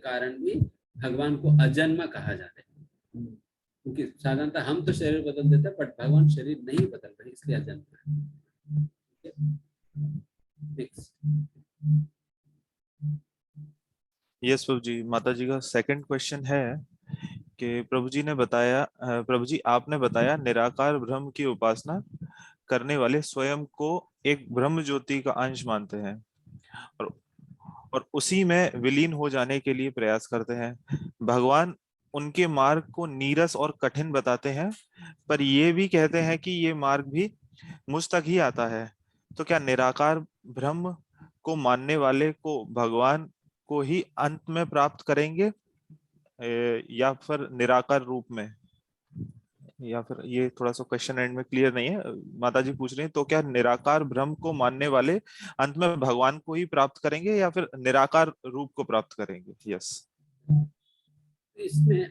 कारण भी भगवान को अजन्मा कहा जाता है, क्योंकि साधारणतः हम तो शरीर बदल देते हैं, बट भगवान शरीर नहीं बदल रहे, इसलिए अजन्मा है। नेक्स्ट। यस प्रभु जी, माता जी का सेकंड क्वेश्चन है कि प्रभु जी ने बताया, प्रभु जी आपने बताया निराकार ब्रह्म की उपासना करने वाले स्वयं को एक ब्रह्म ज्योति का अंश मानते हैं और और उसी में विलीन हो जाने के लिए प्रयास करते हैं। भगवान उनके मार्ग को नीरस और कठिन बताते हैं, पर ये भी कहते हैं कि ये मार्ग भी मुझ तक ही आता है। तो क्या निराकार ब्रह्म को मानने वाले को भगवान को ही अंत में प्राप्त करेंगे, या फिर निराकार रूप में? या फिर ये थोड़ा सा क्वेश्चन एंड में क्लियर नहीं है। माता जी पूछ रही हैं तो क्या निराकार ब्रह्म को मानने वाले अंत में भगवान को ही प्राप्त करेंगे या फिर निराकार रूप को प्राप्त करेंगे? यस। इसमें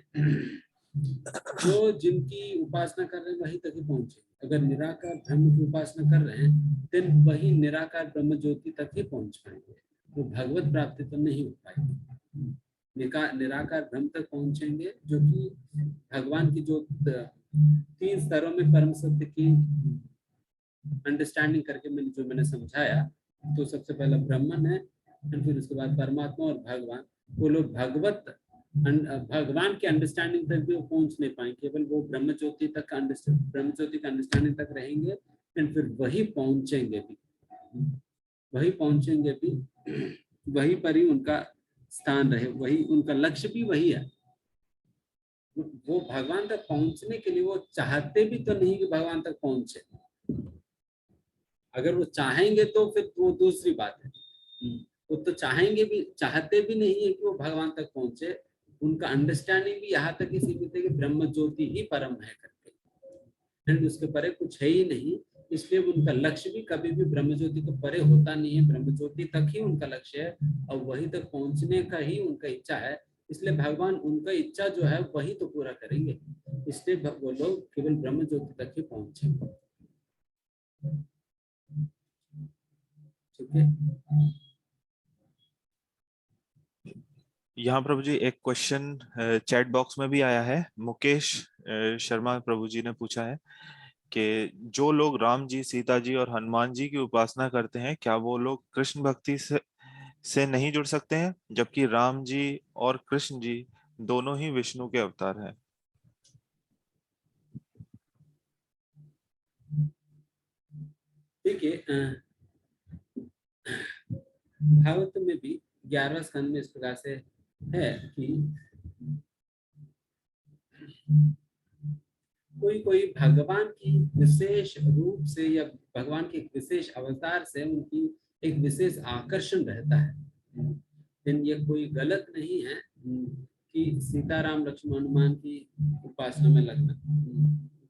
जो जिनकी उपासना कर रहे हैं वही तक ही पहुंचे। अगर निराकार ब्रह्म की उपासना कर रहे हैं तो वही निराकार ब्रह्म ज्योति तक ही पहुंच पाएंगे, तो भगवत प्राप्ति तो नहीं हो पाएगी। निराकार ब्रह्म तक पहुंचेंगे, जो कि भगवान की जो 3 स्तरों में परम सत्य की अंडरस्टैंडिंग करके मैंने समझाया। तो सबसे पहला ब्राह्मण है, फिर उसके बाद परमात्मा और भगवान। वो लोग भगवान की अंडरस्टैंडिंग तक भी वो पहुंच नहीं पाएंगे, केवल वो ब्रह्म ज्योति का अंडरस्टैंडिंग तक रहेंगे, फिर वही पहुंचेंगे भी, वही पर ही उनका स्थान रहे, वही उनका लक्ष्य भी वही है। वो भगवान तक पहुंचने के लिए वो चाहते भी तो नहीं कि भगवान तक पहुंचे। अगर वो चाहेंगे तो फिर वो दूसरी बात है। वो तो चाहेंगे भी, चाहते भी नहीं है कि वो भगवान तक पहुंचे। उनका अंडरस्टैंडिंग भी यहाँ तक ही सीमित है कि ब्रह्म ज्योति ही परम है करके, एंड उसके परे कुछ है ही नहीं। इसलिए उनका लक्ष्य भी कभी भी ब्रह्म ज्योति के परे होता नहीं है, ब्रह्म ज्योति तक ही उनका लक्ष्य है और वही तक पहुंचने का ही उनका इच्छा है। इसलिए भगवान उनका इच्छा जो है वही तो पूरा करेंगे, इसलिए वो लोग केवल ब्रह्म ज्योति तक ही पहुंचेंगे। ठीक है। यहाँ प्रभु जी एक क्वेश्चन चैट बॉक्स में भी आया है। मुकेश शर्मा प्रभु जी ने पूछा है कि जो लोग राम जी, सीता जी और हनुमान जी की उपासना करते हैं, क्या वो लोग कृष्ण भक्ति से नहीं जुड़ सकते हैं, जबकि राम जी और कृष्ण जी दोनों ही विष्णु के अवतार हैं? देखिए, भागवत में भी 11वें स्कंद में इस प्रकार से है कि कोई कोई भगवान की विशेष रूप से या भगवान के एक विशेष अवतार से उनकी एक विशेष आकर्षण रहता है। लेकिन ये कोई गलत नहीं है कि सीताराम लक्ष्मण हनुमान की उपासना में लगना।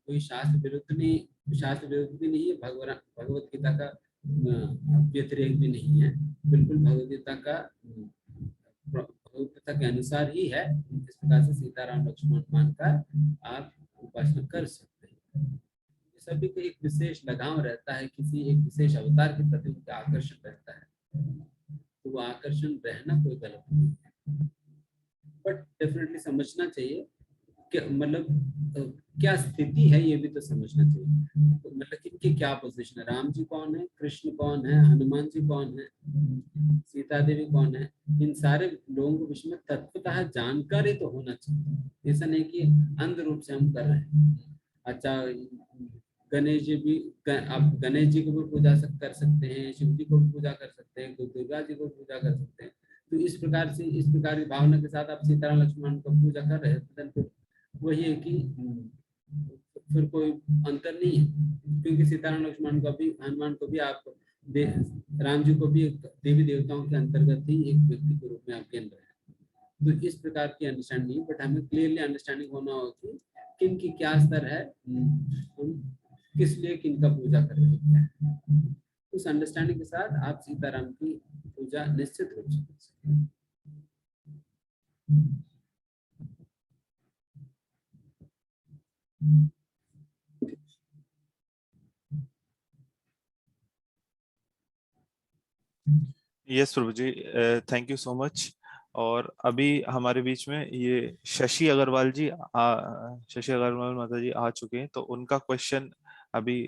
कोई शास्त्र विरुद्ध नहीं, शास्त्र विरुद्ध भी नहीं है, भगवत गीता का व्यतिरेक भी नहीं है, बिल्कुल भगवत गीता का भगवत गीता के अनुसार ही है। इस प्रकार से सीताराम लक्ष्मण हनुमान का आप उपासना कर सकते हैं। सभी को एक विशेष लगाव रहता है, किसी एक विशेष अवतार के प्रति उनका आकर्षण रहता है, तो वो आकर्षण रहना कोई गलत नहीं है, बट डेफिनेटली समझना चाहिए कि मतलब क्या स्थिति है, ये भी तो समझना चाहिए। तो मतलब इनकी क्या पोजीशन है, राम जी कौन है, कृष्ण कौन है, हनुमान जी कौन है, सीता देवी कौन है, इन सारे लोगों के विषय में तत्वतः जानकारी तो होना चाहिए। ऐसा नहीं कि अंध रूप से हम कर रहे हैं। अच्छा, गणेश जी भी, आप गणेश जी को भी पूजा कर सकते हैं, शिव जी को भी पूजा कर सकते हैं, दुर्गा जी को पूजा कर सकते हैं। तो इस प्रकार से, इस प्रकार की भावना के साथ आप सीताराम लक्ष्मण को पूजा कर रहे हैं, तो वही है कि फिर कोई अंतर नहीं है, क्योंकि सीताराम लक्ष्मण को भी, हनुमान को भी आप राम जी को भी देवी देवताओं के अंतर्गत ही एक व्यक्ति के रूप में आप गिन रहे हैं। तो इस प्रकार की अंडरस्टैंडिंग, बट हमें क्लियरली अंडरस्टैंडिंग होना होगा कि किन की क्या स्तर है, हम किस लिए किन का पूजा कर रहे हैं। उस अंडरस्टैंडिंग के साथ आप सीताराम की पूजा निश्चित रूप से कर सकते हैं। Yes Prabhu ji, thank you so much. और अभी हमारे बीच में ये शशि अग्रवाल जी शशि अग्रवाल माता जी आ चुके हैं, तो उनका क्वेश्चन अभी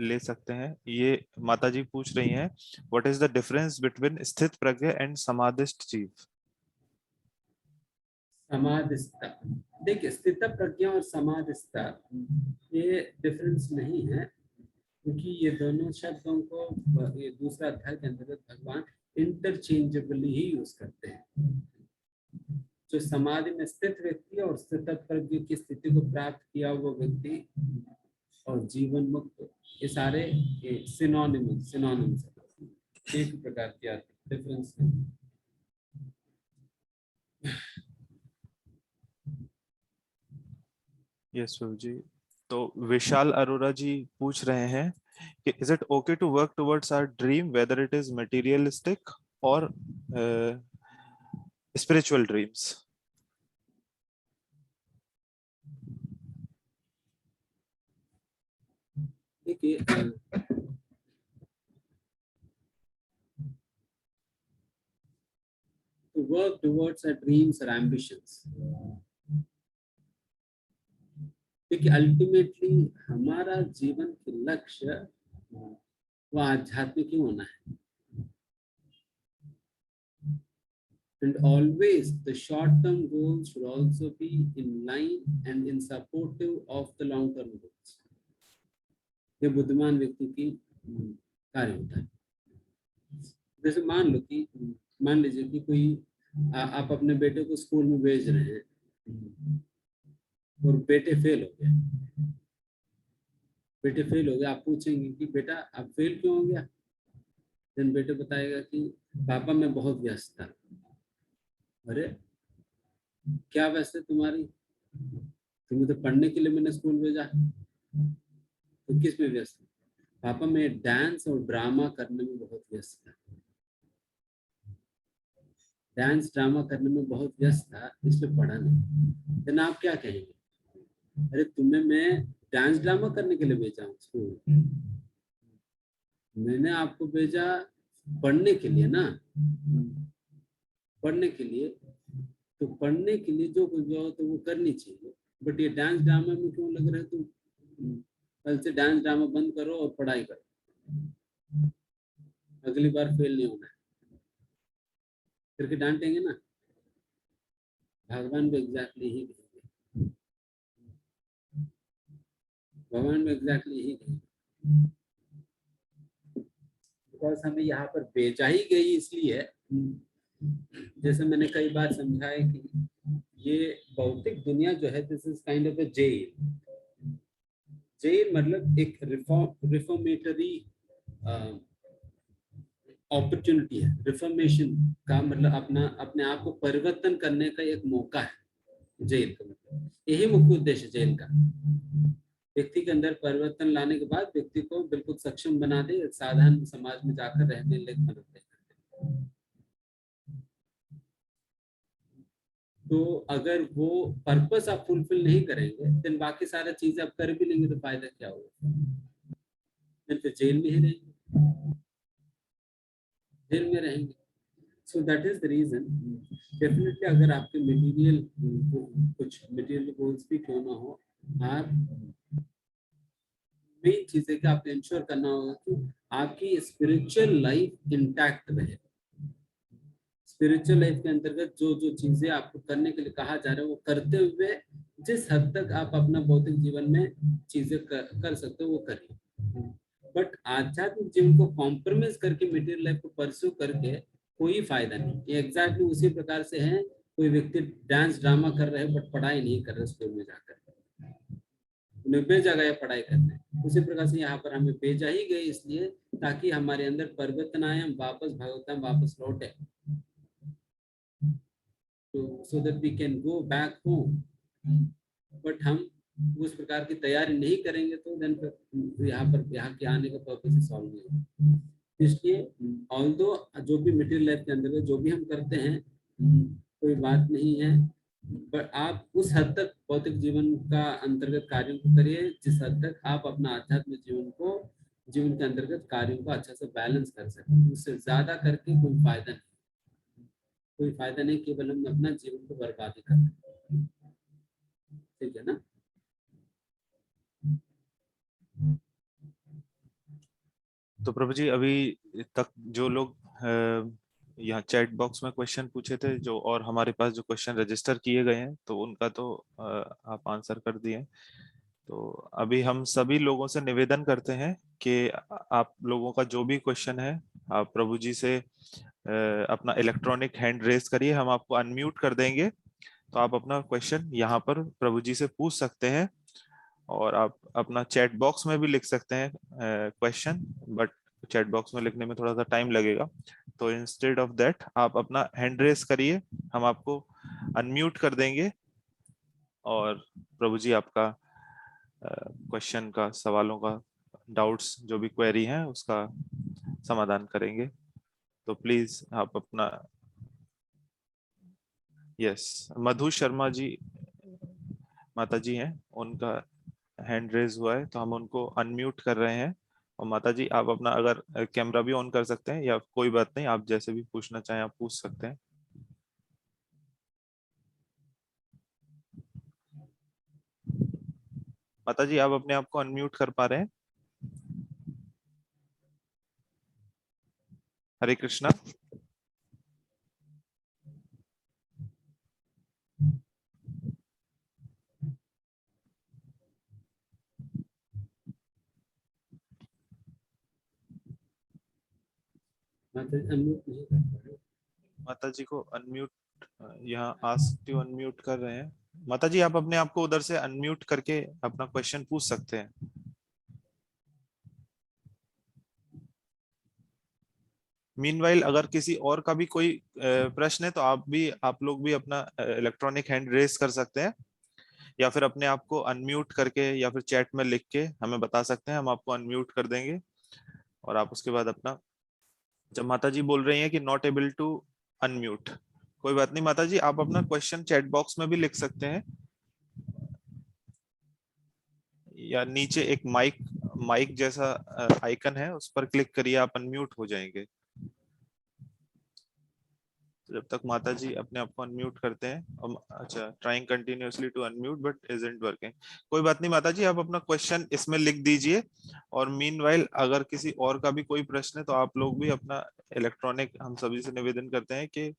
ले सकते हैं। ये माता जी पूछ रही हैं, what is the difference between स्थित प्रज्ञ एंड समाधिस्थ जीव? समाधिस्थ, देखिए स्थित प्रज्ञा और समाधिस्थ ये डिफरेंस नहीं है, क्योंकि ये दोनों शब्दों को ये दूसरा अध्याय के अंतर्गत भगवान इंटरचेंजेबली ही यूज करते हैं। जो समाधि में स्थित व्यक्ति और स्थित प्रज्ञ की स्थिति को प्राप्त किया हुआ व्यक्ति और जीवन मुक्त, ये सारे सिनोनिम्स एक प्रकार की आती डिफरेंस नहीं। यस प्रभु जी। तो विशाल अरोरा जी पूछ रहे हैं कि is it okay to work towards our dream whether it is materialistic और स्पिरिचुअल ड्रीम्स? देखिए to work towards our dreams or ambitions, देखिए अल्टीमेटली हमारा जीवन के लक्ष्य वो आध्यात्मिक ही होना है। And always the short-term goals should also be in line and in supportive of the long-term goals. ये बुद्धिमान व्यक्ति की कार्य होता है। जैसे मान लीजिए कि कोई आप अपने बेटे को स्कूल में भेज रहे हैं और बेटे फेल हो गए, आप पूछेंगे कि बेटा आप फेल क्यों हो गया? देन बेटे बताएगा कि पापा मैं बहुत व्यस्त था। अरे क्या व्यस्त है तुम्हारी? तुम्हें तो पढ़ने के लिए मैंने स्कूल भेजा, तो किस में व्यस्त? पापा मैं डांस और ड्रामा करने में बहुत व्यस्त था, डांस ड्रामा करने में बहुत व्यस्त था इसलिए पढ़ा नहीं। देन आप क्या कहेंगे? अरे तुम्हें मैं डांस ड्रामा करने के लिए भेजा हूँ स्कूल, मैंने आपको भेजा पढ़ने के लिए ना, पढ़ने के लिए। तो पढ़ने के लिए जो कुछ हो तो वो करनी चाहिए, बट ये डांस ड्रामा में क्यों लग रहा है? तो कल से डांस ड्रामा बंद करो और पढ़ाई करो, अगली बार फेल नहीं होना है करके डांटेंगे ना। भगवान भी एग्जैक्टली ही कहेंगे, भगवान भी एग्जैक्टली ही कहेंगे, बिकॉज हमें यहाँ पर भेजा ही गई इसलिए। जैसे मैंने कई बार समझाया कि ये भौतिक दुनिया जो है this is kind of a jail. Jail मतलब एक रिफॉर्मेटरी अपॉर्चुनिटी है। रिफॉर्मेशन का मतलब अपने आप को परिवर्तन करने का एक मौका है जेल का, मतलब यही मुख्य उद्देश्य जेल का। व्यक्ति के अंदर परिवर्तन लाने के बाद व्यक्ति को बिल्कुल सक्षम बना दे, साधारण समाज में जाकर रहने लायक बना दे। तो अगर वो पर्पस आप फुलफिल नहीं करेंगे देन बाकी सारा चीजें आप कर भी लेंगे तो फायदा क्या होगा? फिर जेल में ही रहेंगे, जेल में रहेंगे। So that is the reason. Definitely अगर आपके मटेरियल कुछ मटेरियल गोल्स भी क्यों ना हो, आप मेन चीज है कि आपको इंश्योर करना होगा कि आपकी स्पिरिचुअल लाइफ इंटैक्ट रहे। स्पिरिचुअल लाइफ के अंतर्गत जो जो चीजें आपको करने के लिए कहा जा रहा है वो करते हुए जिस हद तक आप अपना भौतिक जीवन में चीजें कर सकते हो वो करिए। बट आध्यात्मिक जीवन को कॉम्प्रोमाइज करके मटेरियल लाइफ को परस्यू करके कोई फायदा नहीं। ये एग्जैक्टली उसी प्रकार से है, कोई व्यक्ति डांस ड्रामा कर रहे बट पढ़ाई नहीं कर रहे स्कूल में जाकर, उन्हें भेजा गया पढ़ाई करने। उसी प्रकार से यहाँ पर हमें भेजा ही गई इसलिए ताकि हमारे अंदर परिवर्तन आए, हम वापस भगवतम वापस लौटे, so that we can go back home। But हम उस प्रकार की तैयारी नहीं करेंगे तो देन यहाँ के आने का पर्पस ही सॉल्व नहीं होगा। इसलिए ऑल्दो जो भी मटेरियल लाइफ के अंदर जो भी हम करते हैं कोई बात नहीं है, बट आप उस हद तक भौतिक जीवन का अंतर्गत कार्यों को करिए जिस हद तक आप अपना आध्यात्मिक जीवन के अंतर्गत कार्यों को अच्छा से बैलेंस कर सकें। उससे ज्यादा करके कोई फायदा नहीं। कोई फायदा नहीं, केवल हम अपना जीवन को बर्बाद ही कर रहे हैं। ठीक है ना? तो प्रभु जी अभी तक जो लोग यहाँ चैट बॉक्स में क्वेश्चन पूछे थे जो, और हमारे पास जो क्वेश्चन रजिस्टर किए गए हैं, तो उनका तो आप आंसर कर दिए। तो अभी हम सभी लोगों से निवेदन करते हैं कि आप लोगों का जो भी क्वेश्चन है, आप प्रभु जी से अपना इलेक्ट्रॉनिक हैंड रेज करिए, हम आपको अनम्यूट कर देंगे। तो आप अपना क्वेश्चन यहाँ पर प्रभु जी से पूछ सकते हैं, और आप अपना चैट बॉक्स में भी लिख सकते हैं क्वेश्चन, बट चैट बॉक्स में लिखने में थोड़ा सा टाइम लगेगा। तो इंस्टेड ऑफ दैट आप अपना हैंड रेज करिए, हम आपको अनम्यूट कर देंगे, और प्रभु जी आपका क्वेश्चन का, सवालों का, डाउट्स जो भी क्वेरी है उसका समाधान करेंगे। तो प्लीज आप अपना, यस, मधु शर्मा जी माता जी हैं, उनका हैंड रेज हुआ है, तो हम उनको अनम्यूट कर रहे हैं। और माता जी आप अपना अगर कैमरा भी ऑन कर सकते हैं, या कोई बात नहीं, आप जैसे भी पूछना चाहें आप पूछ सकते हैं। माता जी आप अपने आप को अनम्यूट कर पा रहे हैं? हरे कृष्णा। मतलब अनम्यूट नहीं कर पा रहे। माता जी को अनम्यूट, यहाँ आस्क टू अनम्यूट कर रहे हैं। माता जी आप अपने आप को उधर से अनम्यूट करके अपना क्वेश्चन पूछ सकते हैं। मीनवाइल अगर किसी और का भी कोई प्रश्न है, तो आप लोग भी अपना इलेक्ट्रॉनिक हैंड रेज कर सकते हैं, या फिर अपने आप को अनम्यूट करके, या फिर चैट में लिख के हमें बता सकते हैं, हम आपको अनम्यूट कर देंगे। और आप उसके बाद अपना, जब माता जी बोल रही हैं कि नॉट एबल टू अनम्यूट, कोई बात नहीं माता जी, आप अपना क्वेश्चन चैट बॉक्स में भी लिख सकते हैं, या नीचे एक माइक माइक जैसा आइकन है, उस पर क्लिक करिए, आप अनम्यूट हो जाएंगे। तो जब तक माता जी अपने आप को अनम्यूट करते हैं, अच्छा, trying continuously to unmute but isn't working, कोई बात नहीं माता जी, आप अपना क्वेश्चन इसमें लिख दीजिए। और मीनवाइल अगर किसी और का भी कोई प्रश्न है, तो आप लोग भी अपना इलेक्ट्रॉनिक, हम सभी से निवेदन करते हैं कि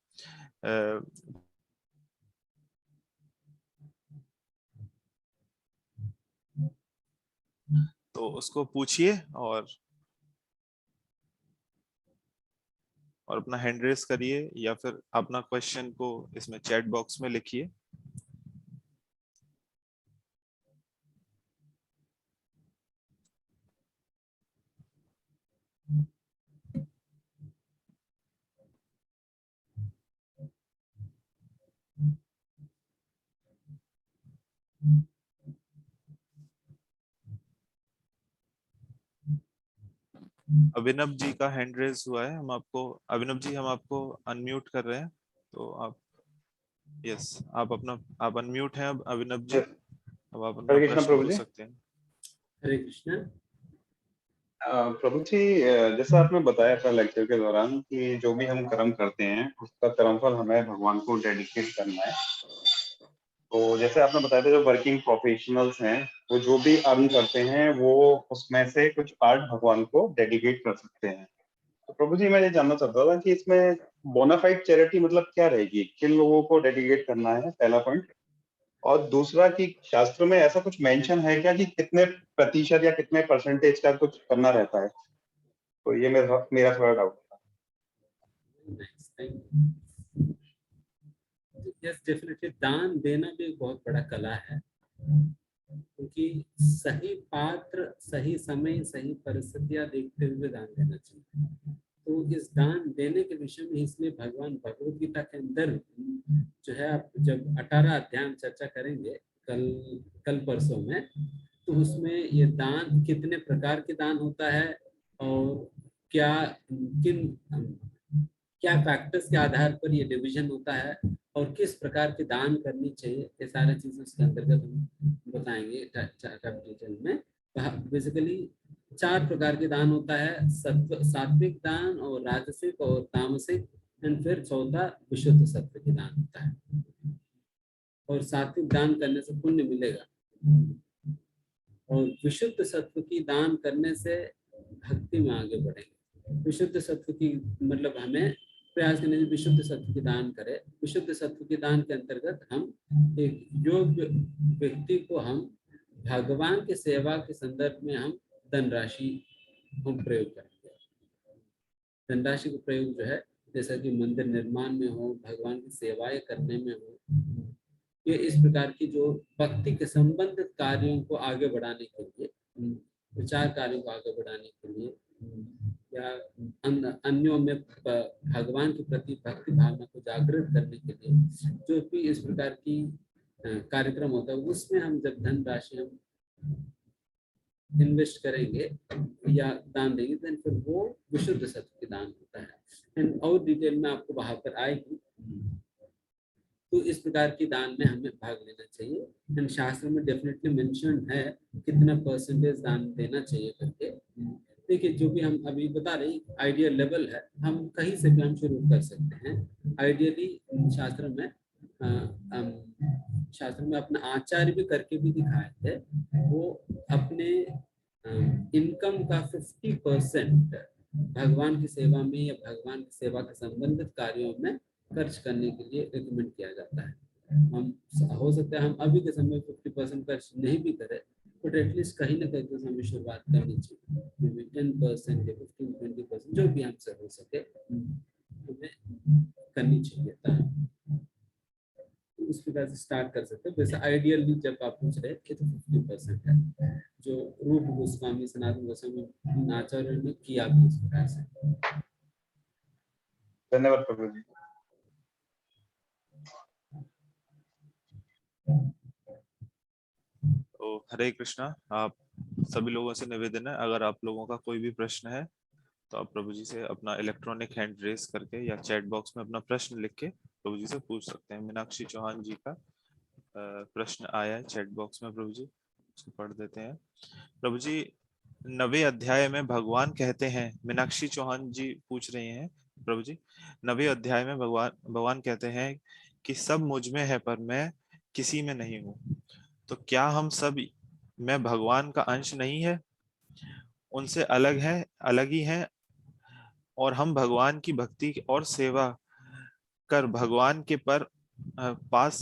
तो उसको पूछिए, और अपना हैंड रेस करिए, या फिर अपना क्वेश्चन को इसमें चैट बॉक्स में लिखिए। अभिनव जी का हैंड रेस हुआ है, हम आपको, अभिनव जी हम आपको अनम्यूट कर रहे हैं, तो आप, यस, आप अनम्यूट हैं अब अभिनव जी, Yes. अब आप अपना हरे कृष्णा प्रश्न प्रभु पूछ जी। सकते हैं। हरे कृष्णा। प्रभु जी, जैसा आपने बताया था लेक्चर के दौरान कि जो भी हम कर्म करते हैं उसका कर्मफल हमें भगवान को डेडिकेट करना है। तो जैसे आपने बताया था जो वर्किंग प्रोफेशनल्स हैं वो जो भी अर्न करते हैं वो उसमें से कुछ पार्ट भगवान को डेडिकेट कर सकते हैं। तो प्रभु जी मैं ये जानना चाहता था कि इसमें बोनाफाइड चैरिटी मतलब क्या रहेगी, किन लोगों को डेडिकेट करना है, पहला पॉइंट। और दूसरा कि शास्त्र में ऐसा कुछ मेंशन है क्या कि कितने प्रतिशत या कितने परसेंटेज का कुछ करना रहता है? तो ये मेरा थोड़ा डाउट था। यस, डेफिनेटली दान देना भी एक बहुत बड़ा कला है, क्योंकि सही पात्र, सही समय, सही परिस्थितियां देखते हुए दान देना चाहिए। तो इस दान देने के विषय में इसलिए भगवान भगवत गीता के अंदर जो है, आप जब 18 अध्याय हम चर्चा करेंगे कल कल परसों में, तो उसमें ये दान कितने प्रकार के दान होता है, और क्या किन क्या फैक्टर्स के आधार पर ये डिवीजन होता है, और किस प्रकार के दान करनी चाहिए, ये सारी चीजें उसके अंतर्गत हम बताएंगे डिटेल में। बेसिकली 4 प्रकार के दान होता है, सात्विक दान और राजसिक और तामसिक एंड फिर चौथा विशुद्ध सत्व की दान होता है। और सात्विक दान करने से पुण्य मिलेगा, और विशुद्ध सत्व की दान करने से भक्ति में आगे बढ़ेंगे। विशुद्ध सत्व की मतलब हमें प्रयास करने से विशुद्ध सत्व की दान करें। विशुद्ध सत्व के दान के अंतर्गत हम एक योग्य व्यक्ति को हम भगवान की सेवा के संदर्भ में हम धनराशि हम प्रयोग करेंगे। धनराशि का प्रयोग जो है जैसा कि मंदिर निर्माण में हो, भगवान की सेवाएं करने में हो, ये इस प्रकार की जो भक्ति के संबंधित कार्यों को आगे बढ़ाने के लिए, विचार कार्यों को आगे बढ़ाने के लिए, या अन्यों में भगवान के प्रति भक्ति भावना को जागृत करने के लिए जो भी इस प्रकार की कार्यक्रम होता है, उसमें हम जब धनराशि हम इन्वेस्ट करेंगे या दान देंगे, देन फिर वो विशुद्ध सत्व की दान होता है। एंड और डिटेल में आपको वहां पर आएगी। तो इस प्रकार की दान में हमें भाग लेना चाहिए। एंड शास्त्र में डेफिनेटली मेंशन है कितना परसेंटेज दान देना चाहिए करके। देखिए, जो भी हम अभी बता रहे हैं आइडियल लेवल है, हम कहीं से भी हम शुरू कर सकते हैं। आइडियली शास्त्र में अपना आचार्य भी करके भी दिखाए थे, वो अपने इनकम का 50% भगवान की सेवा में या भगवान की सेवा के संबंधित कार्यों में खर्च करने के लिए रिकमेंड किया जाता है। हम हो सकता है हम अभी के समय 50% खर्च नहीं भी करें, बट एटलीस्ट कहीं ना कहीं तो हमें शुरुआत करनी चाहिए। 10% या 15-20% जो भी हमसे हो सके हमें करनी चाहिए। उस प्रकार से स्टार्ट कर सकते हैं। वैसे आइडियली जब आप पूछ रहे थे तो 50% है, जो रूप गोस्वामी, सनातन गोस्वामी आचार्य ने किया भी इस प्रकार से। धन्यवाद प्रभु जी। तो हरे कृष्णा। आप सभी लोगों से निवेदन है, अगर आप लोगों का कोई भी प्रश्न है तो आप प्रभु जी से अपना इलेक्ट्रॉनिक हैंड रेस करके या चैट बॉक्स में अपना प्रश्न लिख के प्रभु जी से पूछ सकते हैं। मीनाक्षी चौहान जी का प्रश्न आया है चैट बॉक्स में, प्रभु जी उसको पढ़ देते हैं। प्रभु जी, 9वें अध्याय में भगवान कहते हैं, मीनाक्षी चौहान जी पूछ रहे हैं प्रभु जी, 9वें अध्याय में भगवान कहते हैं कि सब मुझ में है पर मैं किसी में नहीं हूँ। तो क्या हम सब में भगवान का अंश नहीं है, उनसे अलग ही हैं, और हम भगवान की भक्ति और सेवा कर भगवान के पास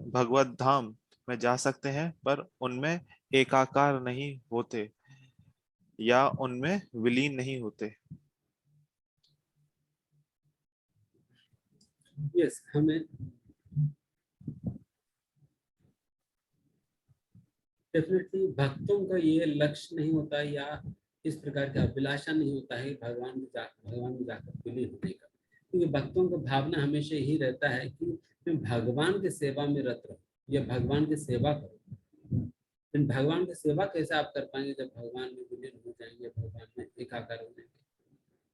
भगवत धाम में जा सकते हैं, पर उनमें एकाकार नहीं होते या उनमें विलीन नहीं होते। यस, हमें डेफिनेटली भक्तों का ये लक्ष्य नहीं होता या इस प्रकार का अभिलाषा नहीं होता है भगवान में जाकर विलीन होने का, क्योंकि भक्तों का भावना हमेशा यही रहता है कि मैं भगवान की सेवा में रत रहूं या भगवान की सेवा करूं। लेकिन भगवान की सेवा कैसे आप कर पाएंगे जब भगवान में विलीन हो जाएंगे, भगवान में एकाकार हो जाएंगे,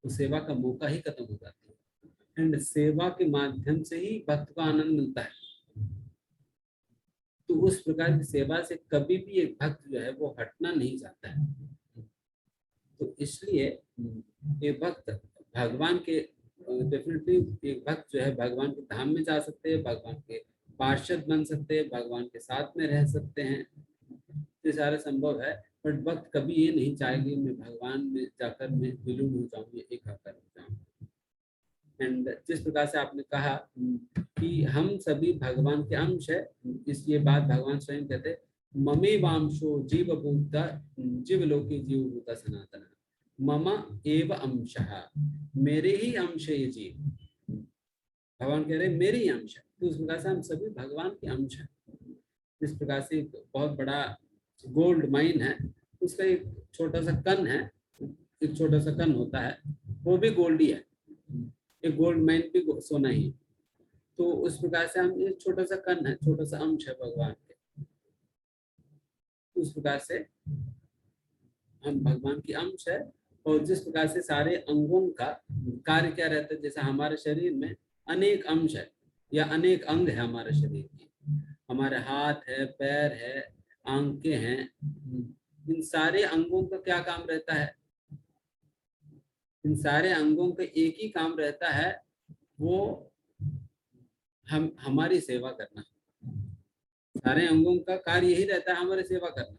तो सेवा का मौका ही खत्म हो जाता है। एंड सेवा के माध्यम से ही भक्त को आनंद मिलता है। तो उस प्रकार की सेवा से कभी भी एक भक्त जो है वो हटना नहीं चाहता है। तो इसलिए एक भक्त भगवान के डेफिनेटली एक भक्त जो है भगवान के धाम में जा सकते हैं, भगवान के पार्षद बन सकते हैं, भगवान के साथ में रह सकते हैं, ये सारा संभव है। बट भक्त कभी ये नहीं चाहेगी मैं भगवान में जाकर मैं विलीन हो जाऊं या एकाकार हो जाऊं। एंड जिस प्रकार से आपने कहा कि हम सभी भगवान के अंश है, इसलिए बात भगवान स्वयं कहते ममे वांशो जीवभूता जीवलोके जीवभूता सनातन, मम एव अंशः, मेरे ही अंश है ये जीव। भगवान कह रहे मेरे ही अंश है। तो उस प्रकार से हम सभी भगवान के अंश है। इस प्रकार से एक बहुत बड़ा गोल्ड माइन है, उसका एक छोटा सा कण है, एक छोटा सा कण होता है, वो भी गोल्ड ही है। एक गोल्ड माइन भी सोना ही। तो उस प्रकार से हम एक छोटा सा कण है, छोटा सा अंश है भगवान के। उस प्रकार से हम भगवान की अंश है। और जिस प्रकार से सारे अंगों का कार्य क्या रहता है, जैसे हमारे शरीर में अनेक अंश है या अनेक अंग है हमारे शरीर की। हमारे हाथ है, पैर है, आंखें हैं, इन सारे अंगों का क्या काम रहता है? इन सारे अंगों का एक ही काम रहता है वो हमारी सेवा करना। सारे अंगों का कार्य यही रहता है, हमारी सेवा करना।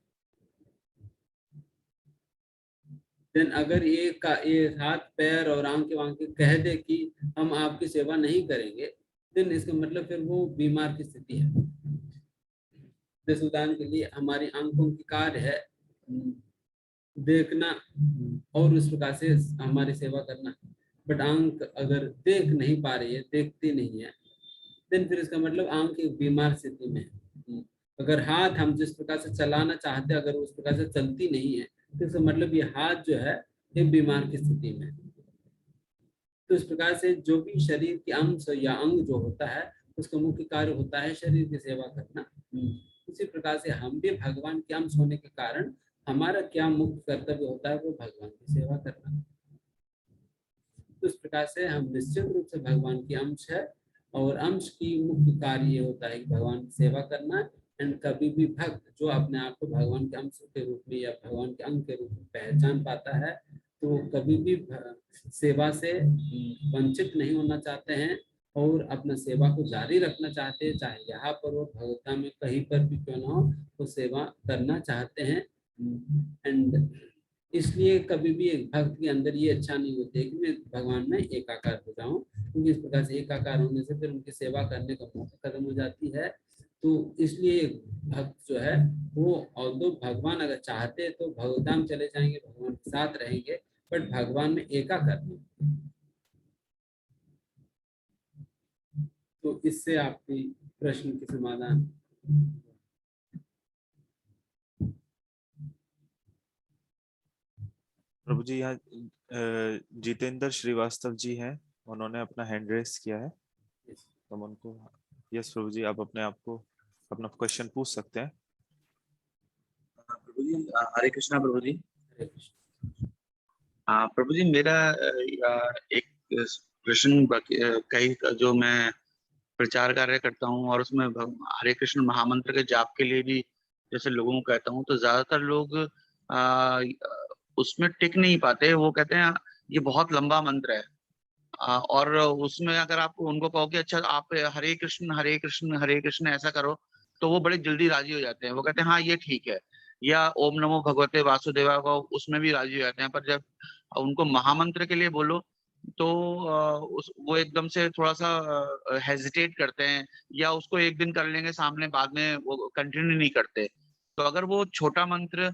देन अगर ये हाथ पैर और आंखें वांखें कह दे कि हम आपकी सेवा नहीं करेंगे, देन इसका मतलब फिर वो बीमार की स्थिति है। जैसे उदाहरण के लिए हमारी आंखों की कार्य है देखना और उस प्रकार से हमारी सेवा करना, बट आंख अगर देख नहीं पा रही है, देखती नहीं है, देन फिर इसका मतलब आंख एक बीमार स्थिति में है। अगर हाथ हम जिस प्रकार से चलाना चाहते हैं, अगर उस प्रकार से चलती नहीं है, तो इसका मतलब ये हाथ जो है एक बीमार की स्थिति में है। तो इस प्रकार से जो भी शरीर के अंश या अंग जो होता है, उसका मुख्य कार्य होता है शरीर की सेवा करना। उसी प्रकार से हम भी भगवान के अंश होने के कारण हमारा क्या मुख्य कर्तव्य होता है, वो भगवान की सेवा करना। तो इस प्रकार से हम निश्चित रूप से भगवान के अंश है, और अंश की मुख्य कार्य ये होता है कि भगवान की सेवा करना। एंड कभी भी भक्त जो अपने आप को भगवान के अंश के रूप में या भगवान के अंग के रूप में पहचान पाता है, तो कभी भी सेवा से वंचित नहीं होना चाहते हैं और अपना सेवा को जारी रखना चाहते हैं, चाहे यहाँ पर हो भगवत्ता में कहीं पर भी क्यों ना हो, तो सेवा करना चाहते हैं। एंड इसलिए कभी भी एक भक्त के अंदर ये अच्छा नहीं होती है कि मैं भगवान में एकाकार हो जाऊं, क्योंकि इस प्रकार से एकाकार होने से फिर उनकी सेवा करने का मौका खत्म हो जाती है। तो इसलिए एक भक्त जो है वो, और तो भगवान अगर चाहते तो भगवताम चले जाएंगे, भगवान के साथ रहेंगे, बट भगवान में एकाकार नहीं। तो इससे आपकी प्रश्न की समाधान। प्रभु जी, यहाँ जितेंद्र श्रीवास्तव जी हैं, उन्होंने अपना हैंड रेस किया है, तो हम उनको, यस प्रभु जी, आप अपने आप को अपना क्वेश्चन पूछ सकते हैं। प्रभु जी, हरे कृष्णा प्रभु जी। हरे कृष्ण। प्रभु जी, मेरा एक प्रश्न कई जो मैं प्रचार कार्य करता हूँ और उसमें हरे कृष्ण महामंत्र के जाप के लिए भी जैसे लोगों को कहता हूँ, तो ज्यादातर लोग उसमें टिक नहीं पाते। वो कहते हैं ये बहुत लंबा मंत्र है, और उसमें अगर आप उनको कहो कि अच्छा आप हरे कृष्ण हरे कृष्ण ऐसा करो, तो वो बड़े जल्दी राजी हो जाते हैं। वो कहते हैं हाँ ये ठीक है, या ओम नमो भगवते वासुदेवा को उसमें भी राजी हो जाते हैं। पर जब उनको महामंत्र के लिए बोलो तो वो एकदम से थोड़ा सा हेजिटेट करते हैं, या उसको एक दिन कर लेंगे सामने, बाद में वो कंटिन्यू नहीं करते। तो अगर वो छोटा मंत्र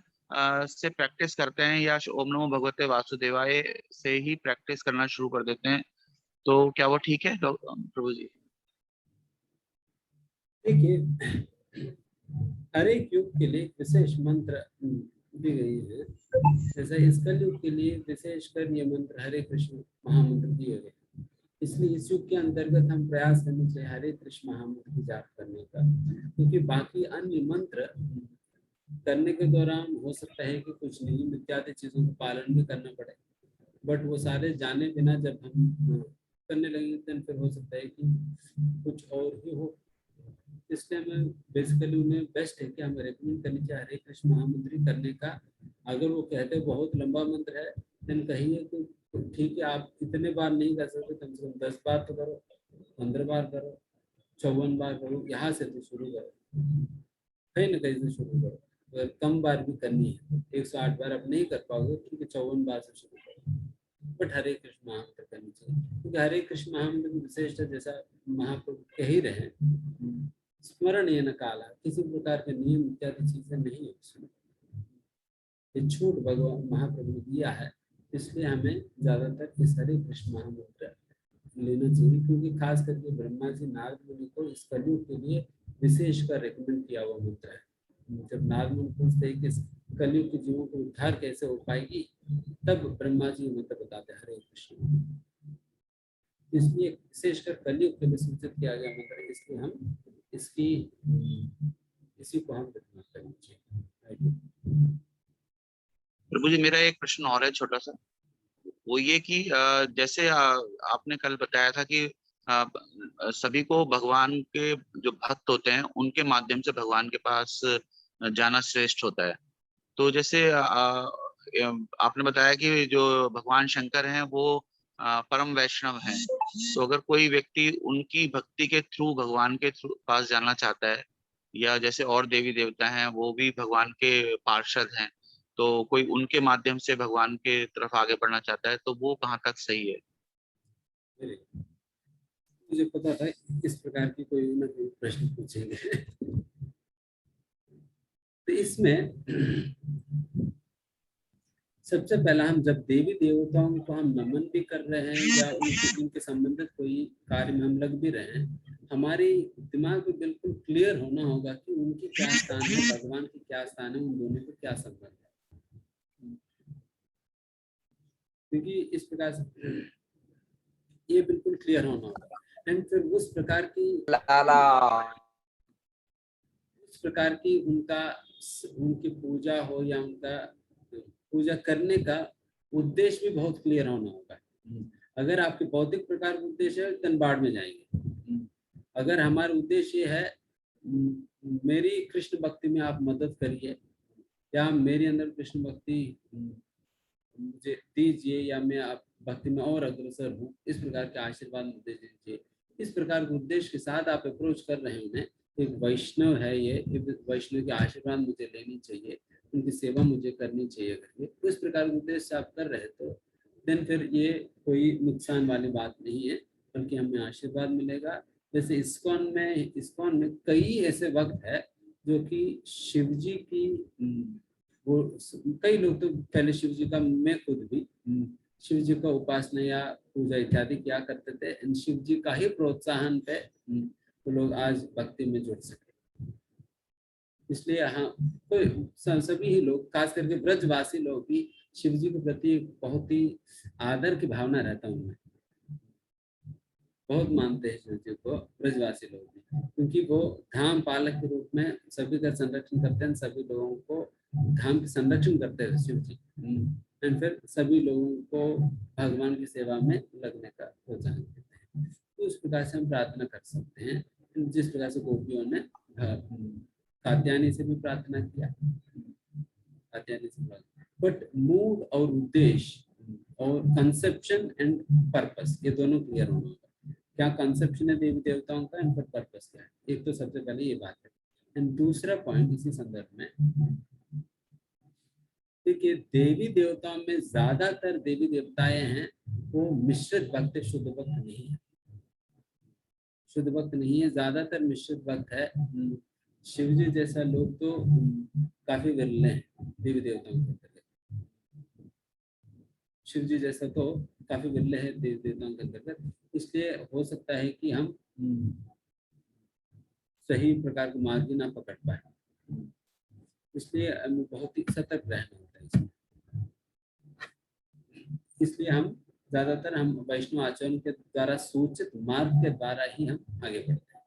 से प्रैक्टिस करते हैं या ओम नमो भगवते वासुदेवाय से ही प्रैक्टिस करना शुरू कर देते हैं, तो क्या वो ठीक है प्रभु जी? देखिए, हर एक युग के लिए विशेष मंत्र दी गई है। जैसे इस कलयुग के लिए विशेषकर ये मंत्र हरे कृष्ण महामंत्र दिए गए, इसलिए इस युग के अंतर्गत हम प्रयास करने चाहिए हरे कृष्ण महामंत्र की जाप करने का, क्योंकि बाकी अन्य मंत्र करने के दौरान हो सकता है कि कुछ नियम इत्यादि चीजों का पालन भी करना पड़े, बट वो सारे जाने बिना जब हम करने लगेंगे तो फिर हो सकता है कि कुछ और ही हो। इसलिए हमें बेसिकली उन्हें बेस्ट है कि हमें रेकमेंड करनी चाहिए हरे कृष्ण महामंत्र करने का। अगर वो कहते बहुत लंबा मंत्र है, देन कहिए तो ठीक है, आप इतने बार नहीं कर सकते, कम से कम 10 बार तो करो, 15 बार करो, 54 बार करो, यहाँ से तो शुरू करो, कहीं ना कहीं से शुरू करो। अगर कम बार भी करनी है, 108 बार आप नहीं कर पाओगे, ठीक है 54 बार से शुरू करो, बट हरे कृष्ण महामंत्र करनी चाहिए। क्योंकि हरे कृष्ण महामंत्र की विशेषता जैसा महाप्रभु कह ही रहे हैं, स्मरण ये न काला, किसी प्रकार के नियम इत्यादि चीजें नहीं है उसमें, ये छूट भगवान महाप्रभु ने दिया है। इसलिए हमें ज्यादातर इस हरे कृष्ण महामंत्र लेना चाहिए, क्योंकि खास करके ब्रह्मा जी नारद मुनि को इस कलयुग के लिए विशेषकर रिकमेंड किया हुआ मंत्र है। जब नारद मुनि पूछते हैं कि कलयुग के जीवों को उद्धार कैसे हो पाएगी, तब ब्रह्मा जी मंत्र बताते हरे कृष्ण। इसलिए विशेषकर कलयुग के लिए सूचित किया गया मंत्र, इसलिए हम इसी को हम रखना चाहिए। प्रभु जी, मेरा एक प्रश्न और है छोटा सा, वो ये कि जैसे आपने कल बताया था कि सभी को भगवान के जो भक्त होते हैं उनके माध्यम से भगवान के पास जाना श्रेष्ठ होता है। तो जैसे आपने बताया कि जो भगवान शंकर हैं वो परम वैष्णव हैं, तो अगर कोई व्यक्ति उनकी भक्ति के थ्रू भगवान के थ्रू पास जाना चाहता है, या जैसे और देवी देवता हैं वो भी भगवान के पार्षद हैं, तो कोई उनके माध्यम से भगवान के तरफ आगे बढ़ना चाहता है, तो वो कहाँ तक सही है? मुझे पता था इस प्रकार की कोई ना कोई प्रश्न पूछेंगे। तो इसमें सबसे पहला, हम जब देवी देवताओं को हम नमन भी कर रहे हैं या उनके संबंधित कोई कार्य में हम लग भी रहे हैं, हमारे दिमाग में बिल्कुल क्लियर होना होगा कि उनकी क्या स्थान है, भगवान की क्या स्थान है, उन दोनों को क्या संबंध है। क्योंकि इस प्रकार से ये बिल्कुल क्लियर होना होगा। एंड फिर उस प्रकार की उनकी पूजा हो या उनका पूजा करने का उद्देश्य भी बहुत क्लियर होना होगा। अगर आपके बौद्धिक प्रकार का उद्देश्य है तो बाढ़ में जाएंगे। अगर हमारा उद्देश्य है मेरी कृष्ण भक्ति में आप मदद करिए, या मेरे अंदर कृष्ण भक्ति मुझे दीजिए, या मैं आप भक्ति में और अग्रसर हूँ, इस प्रकार के आशीर्वाद मुझे दीजिए, इस प्रकार के उद्देश्य के साथ आप अप्रोच कर रहे हैं उन्हें, एक वैष्णव है ये, वैष्णव के आशीर्वाद मुझे लेनी चाहिए, उनकी सेवा मुझे करनी चाहिए करके, इस प्रकार के उद्देश्य आप कर रहे तो देन फिर ये कोई नुकसान वाली बात नहीं है, बल्कि हमें आशीर्वाद मिलेगा। जैसे इस्कॉन में कई ऐसे वक्त है जो कि शिव जी की वो कई लोग तो पहले शिव जी का, मैं खुद भी शिव जी का उपासना या पूजा इत्यादि किया करते थे। शिव जी का ही प्रोत्साहन पे तो लोग आज भक्ति में जुड़ सके। इसलिए हाँ, तो सभी ही लोग, खास करके ब्रजवासी लोग भी शिव जी के प्रति बहुत ही आदर की भावना रहता है उनमें, बहुत मानते हैं शिव जी को ब्रजवासी लोग भी, क्योंकि वो धाम पालक के रूप में सभी का संरक्षण करते हैं, सभी लोगों को धाम के संरक्षण करते हैं शिव जी। एंड फिर सभी लोगों को भगवान की सेवा में लगने का प्रोत्साहन देते हैं। तो उस प्रकार से हम प्रार्थना कर सकते हैं, जिस प्रकार से गोपियों ने कात्यायनी से भी प्रार्थना किया, कात्यायनी से प्रार्थना। बट मूड और उद्देश्य और कंसेप्शन एंड पर्पस, ये दोनों क्लियर होना होगा। क्या कंसेप्शन है देवी देवताओं का, एंड पर्पस क्या है, एक तो सबसे पहले ये बात है। एंड दूसरा पॉइंट इसी संदर्भ में, देखिए देवी देवताओं में ज्यादातर देवी देवताएं हैं वो मिश्रित भक्त, शुद्ध भक्त नहीं है, शुद्ध भक्त नहीं है, ज्यादातर मिश्रित भक्त है। शिव जी जैसा लोग तो काफी विरले हैं देवी देवताओं के अंतर्गत, शिव जी जैसा तो काफी विरले है देवी देवताओं के अंतर्गत। इसलिए हो सकता है कि हम सही प्रकार का मार्ग ना पकड़ पाए, इसलिए हमें बहुत ही सतर्क रहना होता है इसमें। इसलिए हम ज्यादातर हम वैष्णव आचरण के द्वारा सूचित मार्ग के द्वारा ही हम आगे बढ़ते हैं।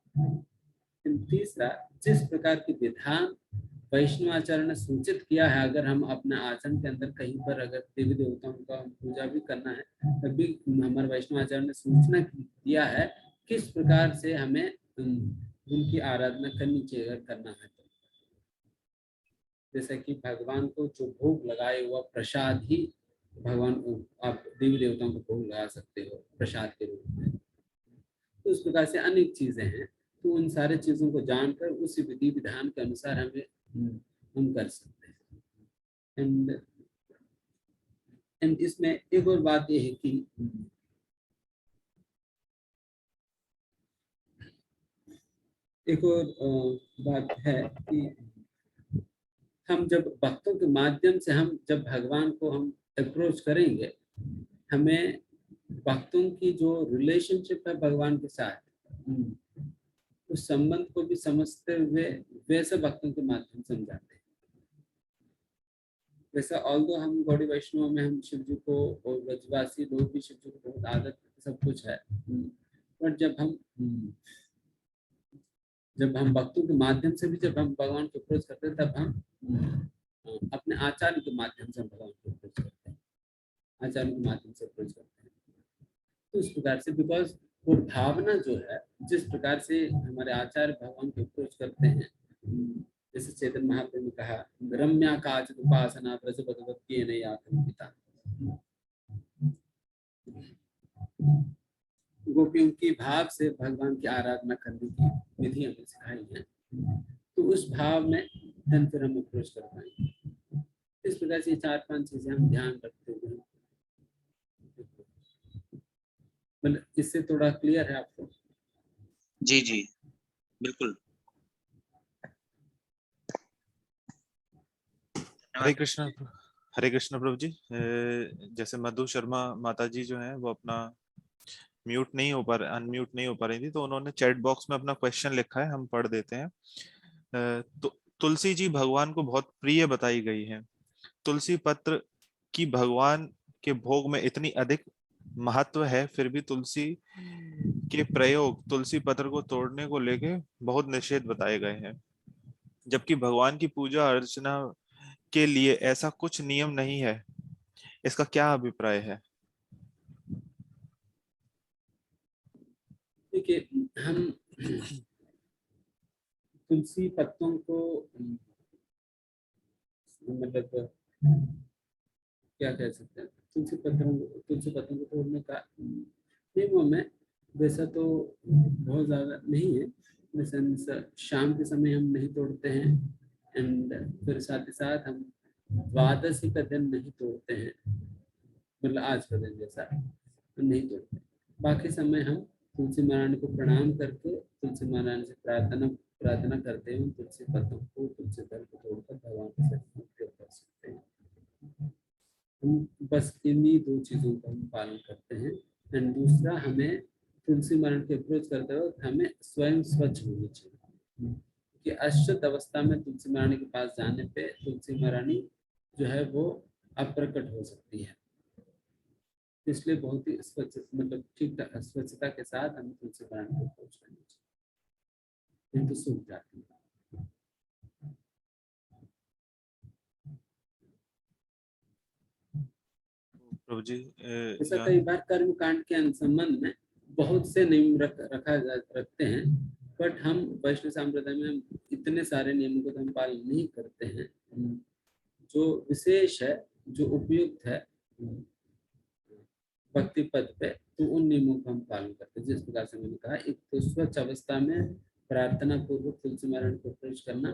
तीसरा, जिस प्रकार की विधान वैष्णव आचरण ने सूचित किया है, अगर हम अपने आचरण के अंदर कहीं पर अगर देवी देवताओं का पूजा भी करना है, तब भी हमारे वैष्णव आचरण ने सूचना दिया है किस प्रकार से हमें उनकी आराधना करनी चाहिए अगर करना है तो। जैसे कि भगवान को जो भोग लगाए हुआ प्रसाद ही भगवान को आप देवी देवताओं को भोग लगा सकते हो प्रसाद के रूप में। तो उस प्रकार से अनेक चीजें हैं, तो उन सारे चीजों को जानकर उस विधि विधान के अनुसार हम कर सकते हैं। एंड इसमें एक और बात यह है कि एक और बात है कि हम जब भक्तों के माध्यम से हम जब भगवान को हम अप्रोच करेंगे, हमें भक्तों की जो रिलेशनशिप है भगवान के साथ, उस संबंध को भी समझते हुए वैसे भक्तों के माध्यम से हम जाते हैं। वैसा ऑल्दो हम गौड़ी वैष्णव में हम शिव जी को और ब्रजवासी लोग भी शिव जी को बहुत आदत सब कुछ है, बट जब हम भक्तों के माध्यम से भी जब हम भगवान को अप्रोच करते हैं, तब हम अपने आचार्य के माध्यम से हम भगवान को अप्रोच करते हैं, आचार्य के माध्यम से अप्रोच करते हैं। तो इस प्रकार से, बिकॉज वो भावना जो है, जिस प्रकार से हमारे आचार्य भगवान को अप्रोच करते हैं, जैसे चैतन्य महाप्रभु ने कहा, रम्या काचित उपासना ब्रज भगवत के नहीं आत्म पिता। गोपियों की भाव से भगवान की आराधना करने की विधि हमें सिखाई है, तो उस भाव में धन फिर हम अप्रोच कर पाएंगे। इस प्रकार से 4-5 चीजें हम ध्यान रखते हुए, मतलब इससे थोड़ा क्लियर है आपको? जी जी बिल्कुल। हरे कृष्ण। हरे कृष्ण प्रभु जी। जैसे मधु शर्मा माता जी जो है वो अपना अनम्यूट नहीं हो पा रही थी, तो उन्होंने चैट बॉक्स में अपना क्वेश्चन लिखा है, हम पढ़ देते हैं। तो तुलसी जी भगवान को बहुत प्रिय बताई गई है। तुलसी पत्र की भगवान के भोग में इतनी अधिक महत्व है, फिर भी तुलसी के प्रयोग तुलसी पत्र को तोड़ने को लेके बहुत निषेध बताए गए हैं, जबकि भगवान की पूजा अर्चना के लिए ऐसा कुछ नियम नहीं है। इसका क्या अभिप्राय है? देखिए, हम तुलसी पत्तों को मतलब क्या कह सकते हैं, तुलसी पत्तों को तोड़ने का नियमों में वैसा तो बहुत ज्यादा नहीं है। जैसे शाम के समय हम नहीं तोड़ते हैं, एंड फिर साथ ही साथ हम द्वादशी का दिन नहीं तोड़ते हैं, मतलब आज का दिन जैसा हम नहीं तोड़ते। बाकी समय हम तुलसी महारानी को प्रणाम करके तुलसी महारानी से प्रार्थना करते हैं, तुलसी पत्तों को, तुलसी दल को तोड़कर भगवान के साथ उपयोग कर सकते हैं। हम बस इन्हीं 2 चीजों का हम पालन करते हैं। एंड दूसरा, हमें तुलसी महारानी के अप्रोच करते वक्त हमें स्वयं स्वच्छ होनी चाहिए, कि अशुद्ध अवस्था में तुलसी महारानी के पास जाने पे तुलसी महारानी जो है वो अप्रकट हो सकती है। इसलिए बहुत ही स्वच्छ, मतलब ठीक स्वच्छता के साथ हमें तुलसी महारानी को अप्रोच करनी चाहिए, नहीं तो सूख जाती है। प्रभु जी ऐसा कई बार कर्म कांड के संबंध में बहुत से नियम रखते हैं, बट हम वैष्णव संप्रदाय में हम इतने सारे नियमों को तो हम पालन नहीं करते हैं। जो विशेष है, जो उपयुक्त है भक्ति पद पे, तो उन नियमों का हम पालन करते हैं। जिस प्रकार से मैंने कहा, एक तो स्वच्छ अवस्था में प्रार्थना पूर्वक तुलसी महारानी को अप्रोच करना,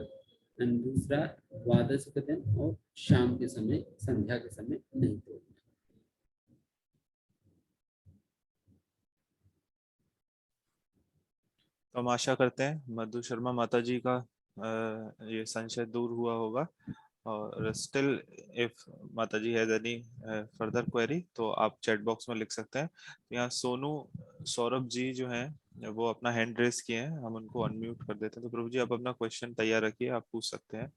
एंड दूसरा द्वादश के दिन और शाम के समय, संध्या के समय नहीं तोड़ना। तो हम आशा करते हैं मधु शर्मा माता जी का ये संशय दूर हुआ होगा। और स्टिल इफ माता जी हैज एनी फर्दर क्वेरी तो आप चैट बॉक्स में लिख सकते हैं। यहाँ सोनू सौरभ जी जो हैं वो अपना हैंड रेस किए हैं, हम उनको अनम्यूट कर देते हैं। तो प्रभु जी आप अपना क्वेश्चन तैयार रखिए, आप पूछ सकते हैं।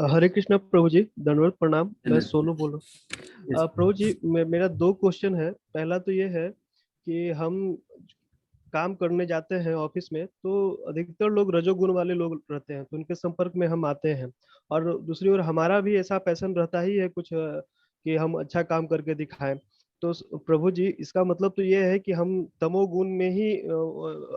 हरे कृष्णा प्रभु जी, दंडवत प्रणाम। मैं सोनू बोल रहा हूँ। प्रभु जी, मेरा 2 क्वेश्चन है। पहला तो ये है कि हम काम करने जाते हैं ऑफिस में, तो अधिकतर लोग रजोगुण वाले लोग रहते हैं, तो उनके संपर्क में हम आते हैं। और दूसरी ओर हमारा भी ऐसा पैशन रहता ही है कुछ, कि हम अच्छा काम करके दिखाएं। तो प्रभु जी, इसका मतलब तो ये है कि हम तमोगुण में ही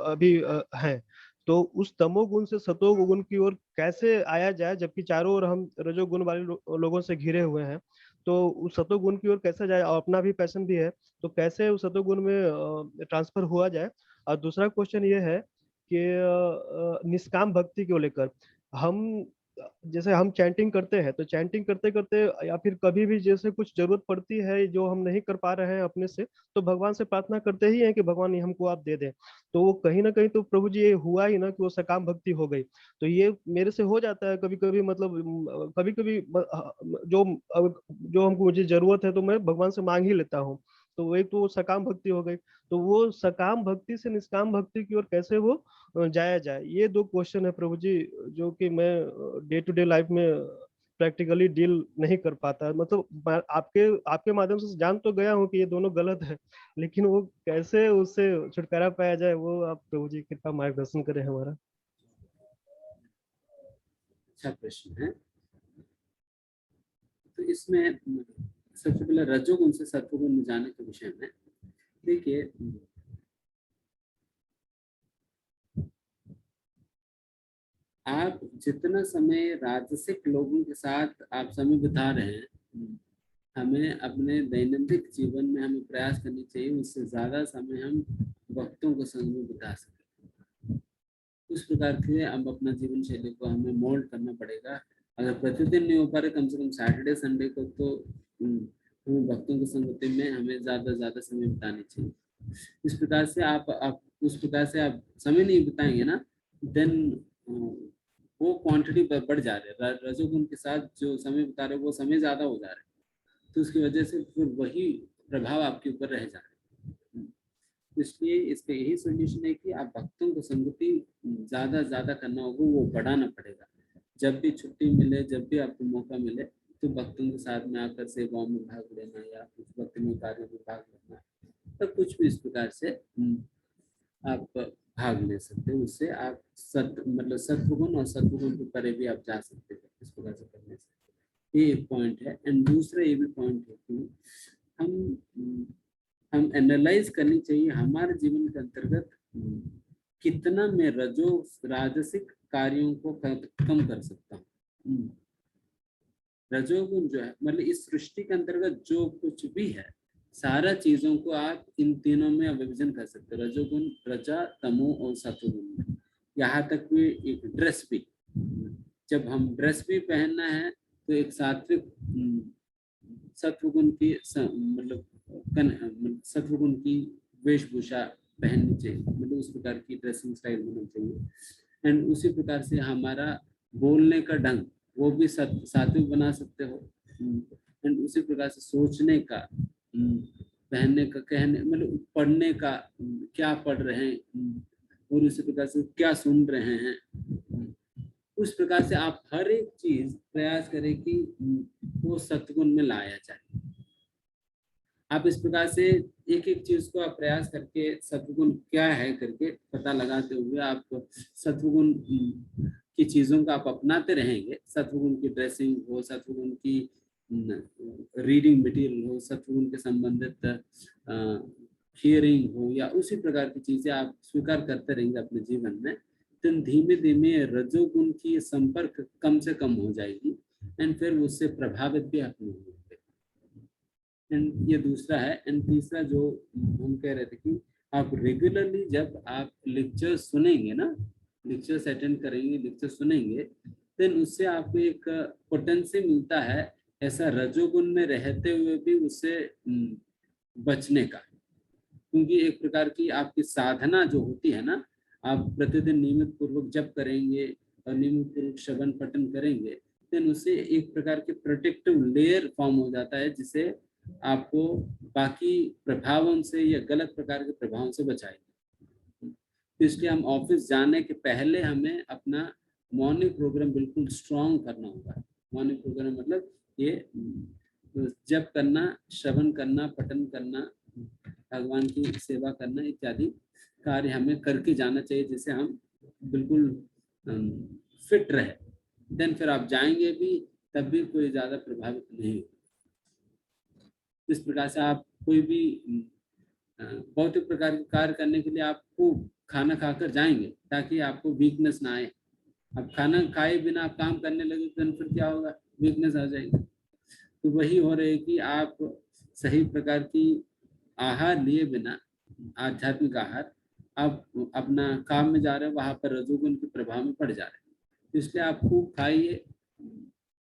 अभी हैं। तो उस तमोगुण से सतोगुण की ओर कैसे आया जाए, जबकि चारों ओर हम रजोगुण वाले लोगों से घिरे हुए हैं। तो उस सतोगुण की ओर कैसे जाए, और अपना भी पैशन भी है, तो कैसे उस सतोगुण में ट्रांसफर हुआ जाए। और दूसरा क्वेश्चन ये है कि निष्काम भक्ति को लेकर, हम जैसे हम चैंटिंग करते हैं, तो चैंटिंग करते करते या फिर कभी भी जैसे कुछ जरूरत पड़ती है जो हम नहीं कर पा रहे हैं अपने से, तो भगवान से प्रार्थना करते ही हैं कि भगवान ये हमको आप दे दें। तो वो कहीं ना कहीं तो प्रभु जी ये हुआ ही ना कि वो सकाम भक्ति हो गई। तो ये मेरे से हो जाता है कभी कभी, मतलब कभी कभी जो जो हमको मुझे जरूरत है तो मैं भगवान से मांग ही लेता हूँ। तो एक तो वो सकाम भक्ति हो गई। तो वो सकाम भक्ति से निष्काम भक्ति की ओर कैसे वो जाया जाए, ये 2 क्वेश्चन है प्रभु जी, जो कि मैं डे टू डे लाइफ में प्रैक्टिकली डील नहीं कर पाता। मतलब मैं आपके आपके माध्यम से जान तो गया हूँ कि ये दोनों गलत है, लेकिन वो कैसे उससे छुटकारा पाया जाए, वो आप प्रभु जी कृपा मार्गदर्शन करें हमारा। अच्छा प्रश्न है। तो इसमें सबसे पहले रजोगुण से सत्वगुण में जाने के विषय में देखिए, आप जितना समय राजसिक लोगों के साथ आप समय बिता रहे हैं, हमें अपने दैनंदिन जीवन में हमें प्रयास करनी चाहिए उससे ज्यादा समय हम भक्तों के संग में बिता सकें। उस प्रकार के अब अपना जीवन शैली को हमें मोल्ड करना पड़ेगा। अगर प्रतिदिन नहीं हो पा रहे, कम से कम सैटरडे संडे को तो हमें भक्तों की संगति में हमें ज्यादा समय बितानी चाहिए। इस प्रकार से आप उस प्रकार से आप समय नहीं बिताएंगे ना, देन वो क्वांटिटी बढ़ जा रही है। रजोगुण के साथ जो समय बिता रहे वो समय ज्यादा हो जा रहा है, तो उसकी वजह से फिर वही प्रभाव आपके ऊपर रह जा रहा है। इसलिए इसका यही सोल्यूशन है कि आप भक्तों को संगति ज्यादा करना होगा, वो बढ़ाना पड़ेगा। जब भी छुट्टी मिले, जब भी आपको मौका मिले, तो भक्तों के साथ में आकर सेवाओं में भाग लेना या कुछ भक्ति कार्यों में भाग लेना, तो कुछ भी इस प्रकार से आप भाग ले सकते हो। उससे आप सत्वगुण और सत्वगुण के परे भी आप जा सकते हो इस प्रकार से करने से। ये एक पॉइंट है। एंड दूसरा ये भी पॉइंट है कि हम एनालाइज करनी चाहिए हमारे जीवन के अंतर्गत कितना मैं राजसिक कार्यों को कम कर सकता हूँ। रजोगुण जो है, मतलब इस सृष्टि के अंतर्गत जो कुछ भी है, सारा चीजों को आप इन तीनों में विभाजन कर सकते हो, रजोगुण, रजा, तमो और सत्वगुण। यहाँ तक भी एक ड्रेस भी, जब हम ड्रेस भी पहनना है तो एक सात्विक सत्वगुण की मतलब सत्वगुण की वेशभूषा पहननी चाहिए, मतलब उस प्रकार की ड्रेसिंग स्टाइल होना चाहिए। एंड उसी प्रकार से हमारा बोलने का ढंग वो भी सात्विक बना सकते हो। एंड उसी प्रकार से सोचने का, पहनने का, कहने मतलब पढ़ने का, क्या पढ़ रहे हैं और उसी प्रकार से क्या सुन रहे हैं, उस प्रकार से आप हर एक चीज प्रयास करें कि वो सत्गुण में लाया जाए। आप इस प्रकार से एक एक चीज को आप प्रयास करके सत्वगुण क्या है करके पता लगाते हुए आप सत्वगुण की चीजों का आप अपनाते रहेंगे। सत्वगुण की ड्रेसिंग हो, सत्वगुण की रीडिंग मटेरियल हो, सत्वगुण के संबंधित हियरिंग हो, या उसी प्रकार की चीजें आप स्वीकार करते रहेंगे अपने जीवन में, तो धीमे धीमे रजोगुण की संपर्क कम से कम हो जाएगी एंड फिर उससे प्रभावित भी आप नहीं होंगे। एंड ये दूसरा है। एंड तीसरा जो हम कह रहे थे कि आप रेगुलरली जब आप लेक्चर सुनेंगे ना, लेक्चर्स अटेंड करेंगे, लेक्चर सुनेंगे, देन उससे आपको एक पोटेंशियल मिलता है ऐसा रजोगुण में रहते हुए भी उससे बचने का। क्योंकि एक प्रकार की आपकी साधना जो होती है ना, आप प्रतिदिन नियमित पूर्वक जप करेंगे और नियमित पूर्वक श्रवण पठन करेंगे, देन उससे एक प्रकार के प्रोटेक्टिव लेयर फॉर्म हो जाता है जिसे आपको बाकी प्रभावों से या गलत प्रकार के प्रभावों से बचाएगा। इसलिए हम ऑफिस जाने के पहले हमें अपना मॉर्निंग प्रोग्राम बिल्कुल स्ट्रॉन्ग करना होगा। मॉर्निंग प्रोग्राम मतलब ये जप करना, श्रवण करना, पठन करना, भगवान की सेवा करना इत्यादि कार्य हमें करके जाना चाहिए, जिससे हम बिल्कुल फिट रहे। देन फिर आप जाएंगे भी तब भी कोई ज्यादा प्रभावित नहीं होगा। इस प्रकार से आप कोई भी भौतिक प्रकार के कार्य करने के लिए आपको खाना खाकर जाएंगे ताकि आपको वीकनेस ना आए। अब खाना खाए बिना आप काम करने लगे तो फिर क्या होगा, वीकनेस आ जाएगी। तो वही हो रहा है कि आप सही प्रकार की आहार लिए बिना, आध्यात्मिक आहार, आप अपना काम में जा रहे हैं, वहां पर रजोगुण के प्रभाव में पड़ जा रहे हैं। इसलिए आप खूब खाइए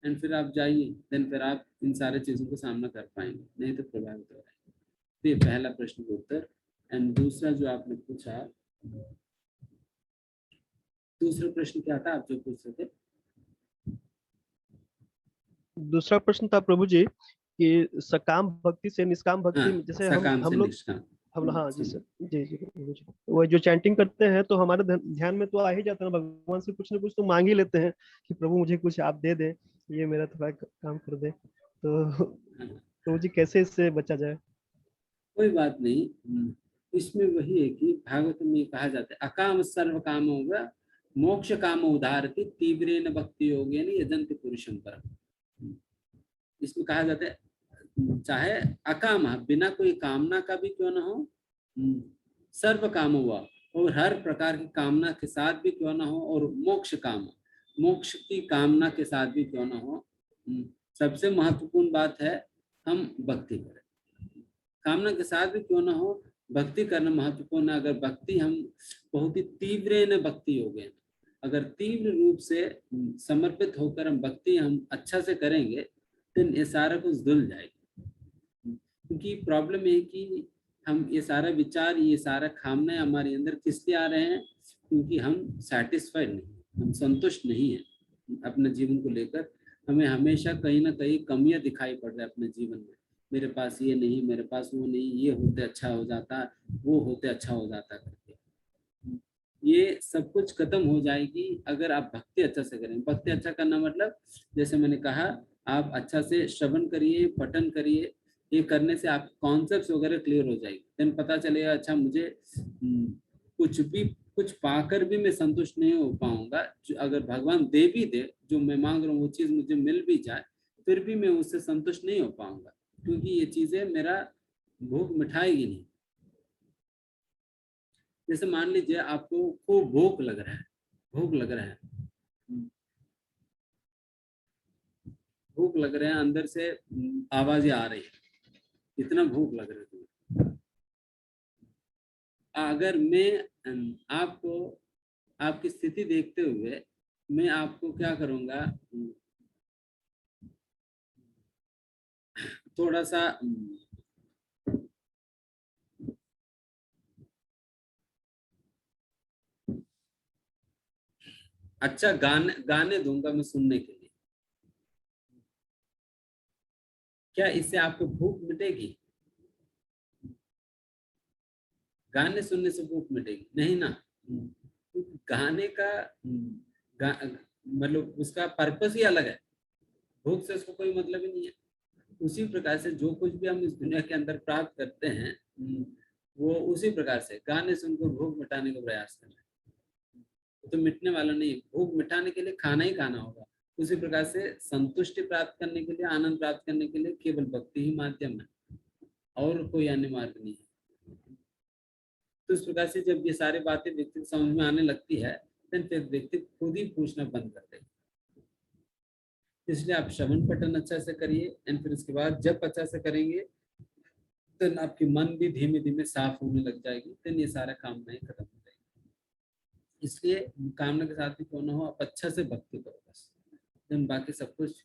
एंड फिर आप जाइए, देन फिर आप इन सारे चीजों का सामना कर पाएंगे, नहीं तो प्रभावित हो जाएंगे। तो ये पहला प्रश्न का उत्तर। एंड दूसरा जो आपने पूछा, दूसरा प्रश्न क्या था आप जो पूछ रहे थे? दूसरा प्रश्न था प्रभु जी कि सकाम भक्ति से निष्काम भक्ति में, जैसे हम लोग हाँ जी वो जो चैंटिंग करते हैं तो हमारे ध्यान में तो आ ही जाता है, भगवान से कुछ ना कुछ तो मांग ही लेते हैं कि प्रभु मुझे कुछ आप दे दे, ये मेरा थोड़ा काम कर दे। तो जी कैसे इससे बचा जाए? कोई बात नहीं, इसमें वही है कि भागवत में कहा जाता है अकाम सर्व काम होगा मोक्ष काम उदाहरती तीव्रेन भक्ति योगेन यजन्ति पुरुषं परम। इसमें कहा जाता है चाहे अकाम, बिना कोई कामना का भी क्यों ना हो, सर्व काम हुआ और हर प्रकार की कामना के साथ भी क्यों ना हो, और मोक्ष काम, मोक्ष की कामना के साथ भी क्यों ना हो, सबसे महत्वपूर्ण बात है हम भक्ति करें। कामना के साथ भी क्यों ना हो, भक्ति करना महत्वपूर्ण है। अगर भक्ति हम बहुत ही तीव्र भक्ति हो गए, अगर तीव्र रूप से समर्पित होकर हम भक्ति हम अच्छा से करेंगे तो ये सारा कुछ धुल जाएगा। क्योंकि प्रॉब्लम है कि हम ये सारा विचार, ये सारा खामने हमारे अंदर किस लिए आ रहे हैं? क्योंकि हम सेटिस्फाइड नहीं, हम संतुष्ट नहीं है अपने जीवन को लेकर। हमें हमेशा कहीं ना कहीं कमियां दिखाई पड़ रही है अपने जीवन में। मेरे पास ये नहीं, मेरे पास वो नहीं, ये होते अच्छा हो जाता, वो होते अच्छा हो जाता करके। ये सब कुछ खत्म हो जाएगी अगर आप भक्ति अच्छा से करें। भक्ति अच्छा करना मतलब, जैसे मैंने कहा, आप अच्छा से श्रवण करिए, पठन करिए। ये करने से आप कॉन्सेप्ट्स वगैरह क्लियर हो जाएगी। देन पता चलेगा अच्छा मुझे कुछ पाकर भी मैं संतुष्ट नहीं हो पाऊंगा। अगर भगवान दे भी दे, जो मैं मांग रहा हूँ वो चीज मुझे मिल भी जाए, फिर भी मैं उससे संतुष्ट नहीं हो पाऊंगा, क्योंकि ये चीजें मेरा भूख मिठाएगी नहीं। जैसे मान लीजिए आपको खूब भूख लग रहा है, भूख लग रहा है, भूख लग रहे हैं, अंदर से आवाजें आ रही है, इतना भूख लग रहा है तुम्हें। अगर मैं आपको आपकी स्थिति देखते हुए मैं आपको क्या करूंगा, थोड़ा सा अच्छा गाने दूंगा मैं सुनने के लिए। क्या इससे आपको भूख मिटेगी? गाने सुनने से भूख मिटेगी नहीं ना। गाने का मतलब उसका पर्पस ही अलग है, भूख से उसको कोई मतलब ही नहीं है। उसी प्रकार से जो कुछ भी हम इस दुनिया के अंदर प्राप्त करते हैं, वो उसी प्रकार से गाने सुनकर भूख मिटाने का प्रयास कर रहे हैं। तो मिटने वाला नहीं, भूख मिटाने के लिए खाना ही खाना होगा। उसी प्रकार से संतुष्टि प्राप्त करने के लिए, आनंद प्राप्त करने के लिए केवल भक्ति ही माध्यम है, और कोई अन्य मार्ग नहीं है। तो इस प्रकार से जब ये सारी बातें व्यक्ति को समझ में आने लगती है, फिर व्यक्ति खुद ही पूछना बंद कर देगा। इसलिए आप श्रवण पठन अच्छा से करिए, एंड फिर उसके बाद जब अच्छा से करेंगे तो आपकी मन भी धीमे धीमे साफ होने लग जाएगी। तो ये सारा कामनाएं खत्म हो जाएगी। इसलिए कामना के साथ भी क्यों ना हो, आप अच्छा से भक्ति करो बस, देन बाकी सब कुछ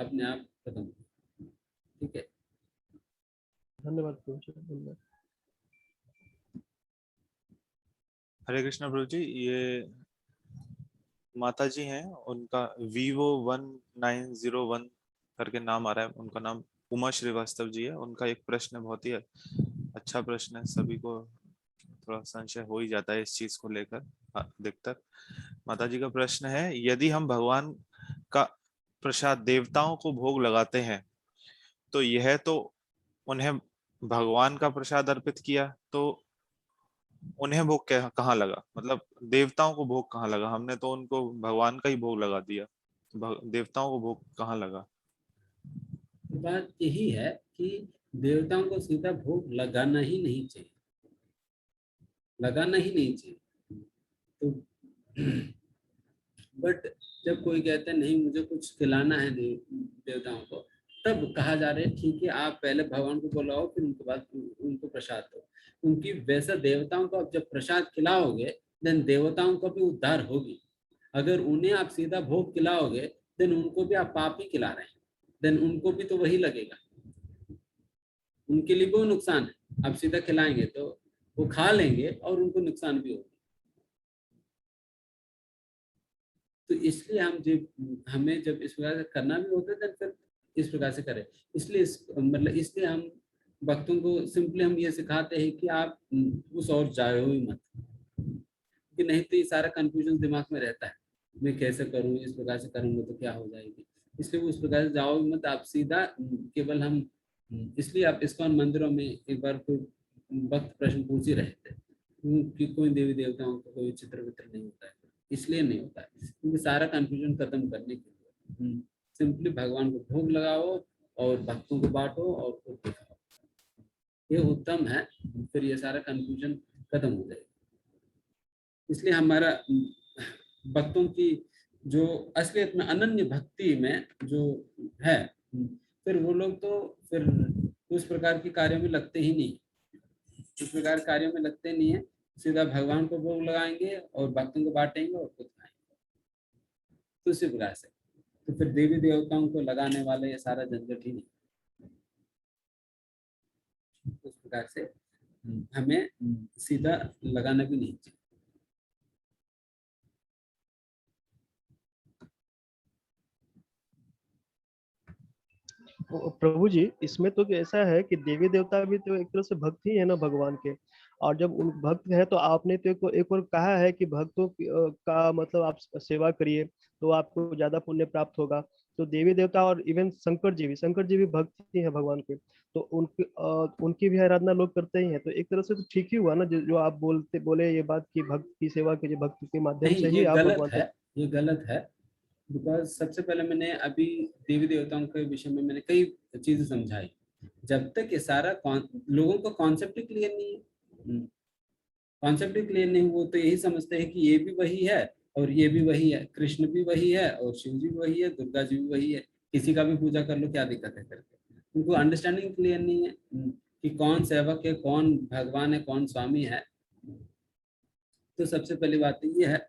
अपने आप खत्म हो। ठीक है, धन्यवाद प्रभु जी, धन्यवाद। हरे कृष्णा प्रभु जी। ये माता जी हैं, उनका Vivo 1901 करके नाम आ रहा है। उनका नाम उमा श्रीवास्तव जी है। उनका एक प्रश्न है, बहुत ही अच्छा प्रश्न है, सभी को थोड़ा संशय हो ही जाता है इस चीज को लेकर अधिकतर। माता जी का प्रश्न है, यदि हम भगवान का प्रसाद देवताओं को भोग लगाते हैं तो यह तो उन्हें भगवान का प्रसाद अर्पित किया, तो उन्हें भोग कहाँ लगा? मतलब देवताओं को भोग कहाँ लगा? हमने तो उनको भगवान का ही भोग लगा दिया, देवताओं को भोग कहाँ लगा? तो बात यही है कि देवताओं को सीधा भोग लगाना ही नहीं चाहिए, लगाना ही नहीं चाहिए। तो बट जब कोई कहता है नहीं मुझे कुछ खिलाना है देवताओं को, तब कहा जा रहा है ठीक है, आप पहले भगवान को बुलाओ, फिर उनके बाद उनको प्रसाद दो। उनकी वैसा देवताओं को आप जब प्रसाद खिलाओगे, देन देवताओं को भी उद्धार होगी। अगर उन्हें आप सीधा भोग खिलाओगे, देन उनको भी आप पाप ही खिला रहे हैं, देन उनको भी तो वही लगेगा, उनके लिए वो नुकसान है। आप सीधा खिलाएंगे तो वो खा लेंगे और उनको नुकसान भी होगा। तो इसलिए हमें जब इस प्रकार से करना भी होता है, फिर इस प्रकार से करें। इसलिए इसलिए हम भक्तों को सिंपली हम ये सिखाते हैं कि आप उस और जाओ ही मत, कि नहीं तो ये सारा कंफ्यूजन दिमाग में रहता है, मैं कैसे करूं, इस प्रकार से करूंगा तो क्या हो जाएगी। इसलिए उस प्रकार से जाओ मत, आप सीधा केवल हम इसलिए आप इस्कॉन मंदिरों में एक बार कोई भक्त प्रश्न पूछ ही रहे थे कि कोई देवी देवताओं का कोई चित्र वित्र नहीं होता है। इसलिए नहीं होता है क्योंकि सारा कंफ्यूजन खत्म करने के लिए सिंपली भगवान को भोग लगाओ और भक्तों को बांटो और खुद दिखाओ, ये उत्तम है। फिर ये सारा कंफ्यूजन खत्म हो जाएगा। इसलिए हमारा भक्तों की जो असलियत में अनन्य भक्ति में जो है, फिर वो लोग तो फिर उस प्रकार के कार्यों में लगते ही नहीं, इस प्रकार कार्यों में लगते नहीं है, सीधा भगवान को भोग लगाएंगे और भक्तों को बांटेंगे और खुद खाएंगे, तो उसी प्रकार से। तो फिर देवी देवताओं को लगाने वाले ये सारा झंझट ही नहीं। उस प्रकार से हमें सीधा लगाना भी नहीं चाहिए। प्रभु जी, इसमें तो ऐसा है कि देवी देवता भी तो एक तरह से भक्त ही है ना भगवान के, और जब उन भक्त है तो आपने तो एक और कहा है कि भक्तों का मतलब आप सेवा करिए तो आपको ज्यादा पुण्य प्राप्त होगा। तो देवी देवता और इवन शंकर जी भी भक्त ही है भगवान के, तो उनकी भी आराधना लोग करते ही हैं, तो एक तरह से तो ठीक ही हुआ ना जो आप बोले ये बात कि भक्त की सेवा कीजिए, भक्त के माध्यम नहीं, से ही ये आप गलत भगवान है, ये गलत है। बिकॉज सबसे पहले मैंने अभी देवी देवताओं के विषय में मैंने कई चीजें समझाई। जब तक ये सारा लोगों को कॉन्सेप्ट ही क्लियर नहीं है, कॉन्सेप्ट ही क्लियर नहीं, वो तो यही समझते हैं कि ये भी वही है और ये भी वही है, कृष्ण भी वही है और शिव जी भी वही है, दुर्गा जी भी वही है, किसी का भी पूजा कर लो, क्या दिक्कत है करके। उनको अंडरस्टैंडिंग क्लियर नहीं है कि कौन सेवक है, कौन भगवान है, कौन स्वामी है। तो सबसे पहली बात तो ये है।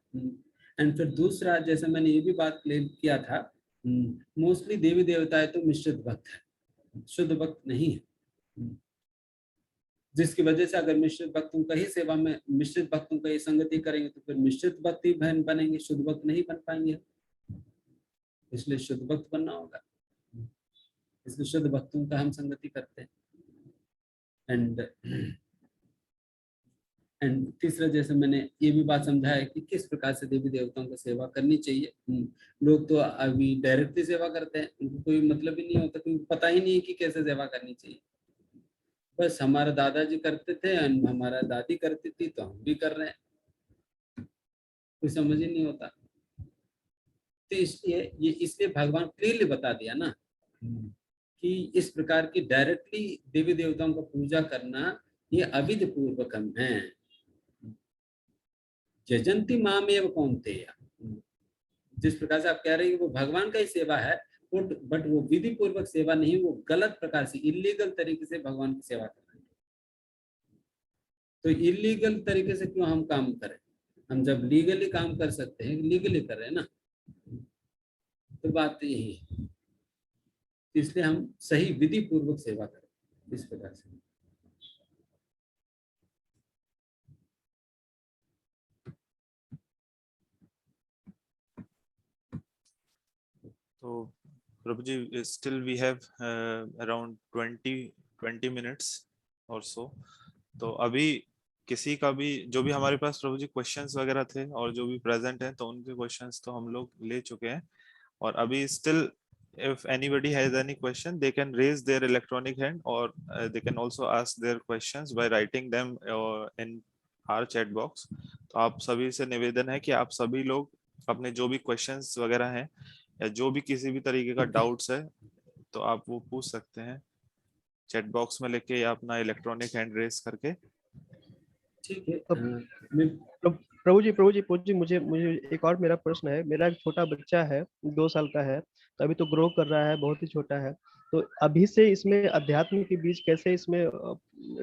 एंड फिर दूसरा, जैसे मैंने ये भी बात क्लेम किया था, मोस्टली देवी देवताएं तो मिश्रित भक्त है, शुद्ध भक्त नहीं है, जिसकी वजह से अगर मिश्रित भक्तों का ही सेवा में, मिश्रित भक्तों का ही संगति करेंगे तो फिर मिश्रित भक्त ही बनेंगे, शुद्ध भक्त नहीं बन पाएंगे। इसलिए शुद्ध भक्त बनना होगा, इसलिए शुद्ध भक्तों का हम संगति करते हैं। एंड तीसरा, जैसे मैंने ये भी बात समझाया कि किस प्रकार से देवी देवताओं की सेवा करनी चाहिए। लोग तो अभी डायरेक्टली सेवा करते हैं, उनको कोई मतलब ही नहीं होता, क्योंकि पता ही नहीं कि कैसे सेवा करनी चाहिए। बस हमारे दादाजी करते थे, हमारा दादी करती थी, तो हम भी कर रहे हैं, कोई समझ ही नहीं होता। तो इसलिए भगवान क्लियरली बता दिया ना कि इस प्रकार की डायरेक्टली देवी देवताओं का पूजा करना ये अविध पूर्वकम है। जजंती मामेव कौन्तेय, जिस प्रकार से आप कह रहे हैं वो भगवान का ही सेवा है, बट वो विधि पूर्वक सेवा नहीं, वो गलत प्रकार से इलीगल तरीके से भगवान की सेवा कर रहे हैं। तो इलीगल तरीके से क्यों हम काम करें? हम जब लीगली काम कर सकते हैं, लीगली कर रहे हैं ना, तो बात तो यही है। इसलिए हम सही विधि पूर्वक सेवा करें इस प्रकार से। तो प्रभु जी, still we have around 20 minutes or so. तो अभी किसी का भी, जो भी हमारे पास प्रभु जी क्वेश्चंस वगैरह थे और जो भी प्रेजेंट हैं, तो उनके क्वेश्चंस तो हम लोग ले चुके हैं। और अभी still if anybody has any question, they can raise their electronic hand, or they can also ask their questions by writing them in our chat box. तो आप सभी से निवेदन है कि आप सभी लोग अपने जो भी क्वेश्चंस वगैरह हैं या जो भी किसी भी तरीके का डाउट्स है, तो आप वो पूछ सकते हैं चैट बॉक्स में लेके या अपना इलेक्ट्रॉनिक हैंड रेस करके। ठीक है। प्रभु जी, मुझे एक और मेरा प्रश्न है। मेरा एक छोटा बच्चा है, 2 साल का है, तो अभी तो ग्रो कर रहा है, बहुत ही छोटा है। तो अभी से इसमें अध्यात्म के बीज कैसे इसमें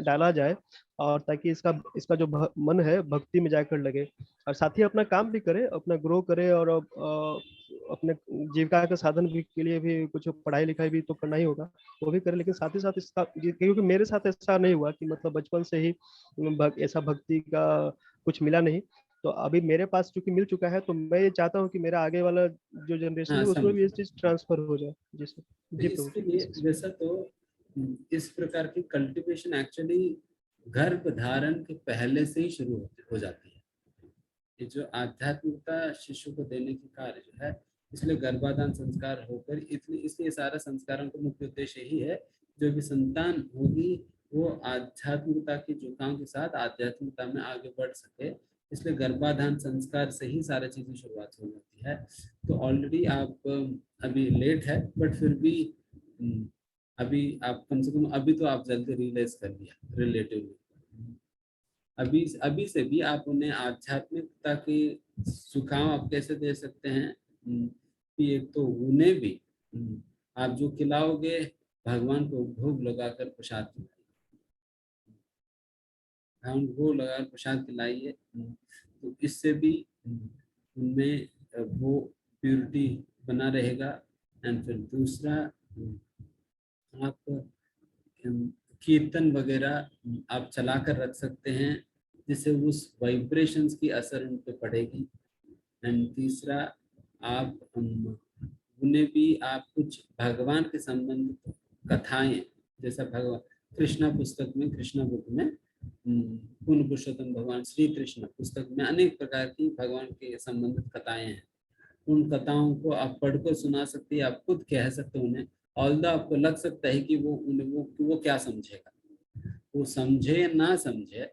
डाला जाए, और ताकि इसका जो मन है भक्ति में जाकर लगे, और साथ ही अपना काम भी करे, अपना ग्रो करे, और अपने जीविका के साधन भी के लिए भी कुछ पढ़ाई लिखाई भी तो करना ही होगा, वो भी करे। लेकिन साथ ही साथ इसका, क्योंकि मेरे साथ ऐसा नहीं हुआ कि मतलब बचपन से ही ऐसा भक्ति का कुछ मिला नहीं, तो अभी मेरे पास चूंकि मिल चुका है, तो मैं ये चाहता हूँ कि मेरा आगे वाला जो जनरेशन है उसमें भी ये चीज ट्रांसफर हो जाए। जी सर। जी इसके लिए वैसा तो इस प्रकार की कल्टीवेशन एक्चुअली गर्भ धारण के पहले से ही शुरू हो जाती है। ये जो आध्यात्मिकता शिशु को देने की कार्य जो है, इसलिए गर्भाधान संस्कार होकर, इसलिए सारा संस्कारों का मुख्य उद्देश्य यही है, जो भी संतान होगी वो आध्यात्मिकता की झुकाव के साथ आध्यात्मिकता में आगे बढ़ सके। इसलिए गर्भाधान संस्कार से ही सारी चीजें शुरुआत हो जाती है। तो ऑलरेडी आप अभी लेट है, बट फिर भी अभी आप कम से कम अभी तो आप जल्दी रियलाइज कर लिया रिलेटिवली। अभी से भी आप उन्हें आध्यात्मिकता की सुखाव आप कैसे दे सकते हैं कि एक तो उन्हें भी आप जो खिलाओगे भगवान को भोग लगाकर प्रसाद खिलाइए, भगवान को भोग लगाकर प्रसाद खिलाइए। तो इससे भी उनमें वो प्योरिटी बना रहेगा। एंड फिर दूसरा, आप कीर्तन वगैरह आप चला कर रख सकते हैं, जिससे उस वाइब्रेशंस की असर उन पे पड़ेगी। एंड तीसरा, आप उन्हें भी आप कुछ भगवान के संबंधित कथाएं, जैसा भगवान कृष्णा पुस्तक में, कृष्णा बुक में पूर्ण पुरुषोत्तम भगवान श्री कृष्ण पुस्तक में अनेक प्रकार की भगवान के संबंधित कथाएं हैं। उन कथाओं को आप पढ़कर सुना सकते हैं, आप खुद कह सकते हैं उन्हें, ऑल्दो आपको लग सकता है कि वो क्या समझेगा, वो समझे या ना समझे,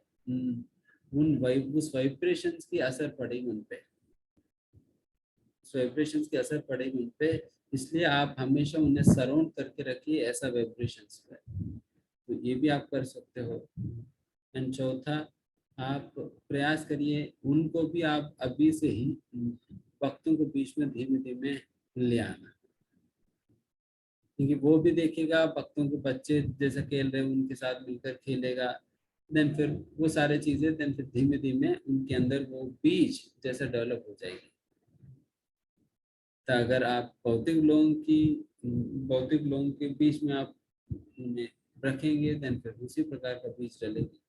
उस वाइब्रेशंस की असर पड़ेगी उन पे, वाइब्रेशंस की असर पड़ेगी उन पे। इसलिए आप हमेशा उन्हें सराउंड करके रखिए ऐसा वाइब्रेशंस पे। तो ये भी आप कर सकते हो। एंड चौथा, आप प्रयास करिए उनको भी आप अभी से ही भक्तों के बीच में धीमे धीमे ले आना, क्योंकि वो भी देखेगा भक्तों के बच्चे जैसे खेल रहे हैं उनके साथ मिलकर खेलेगा। देन फिर वो सारी चीजें देन फिर धीमे धीमे उनके अंदर वो बीज जैसे डेवलप हो जाएगी। तो अगर आप भौतिक लोगों के बीच में आप उन्हें रखेंगे, देन फिर उसी प्रकार का बीज डलेगी।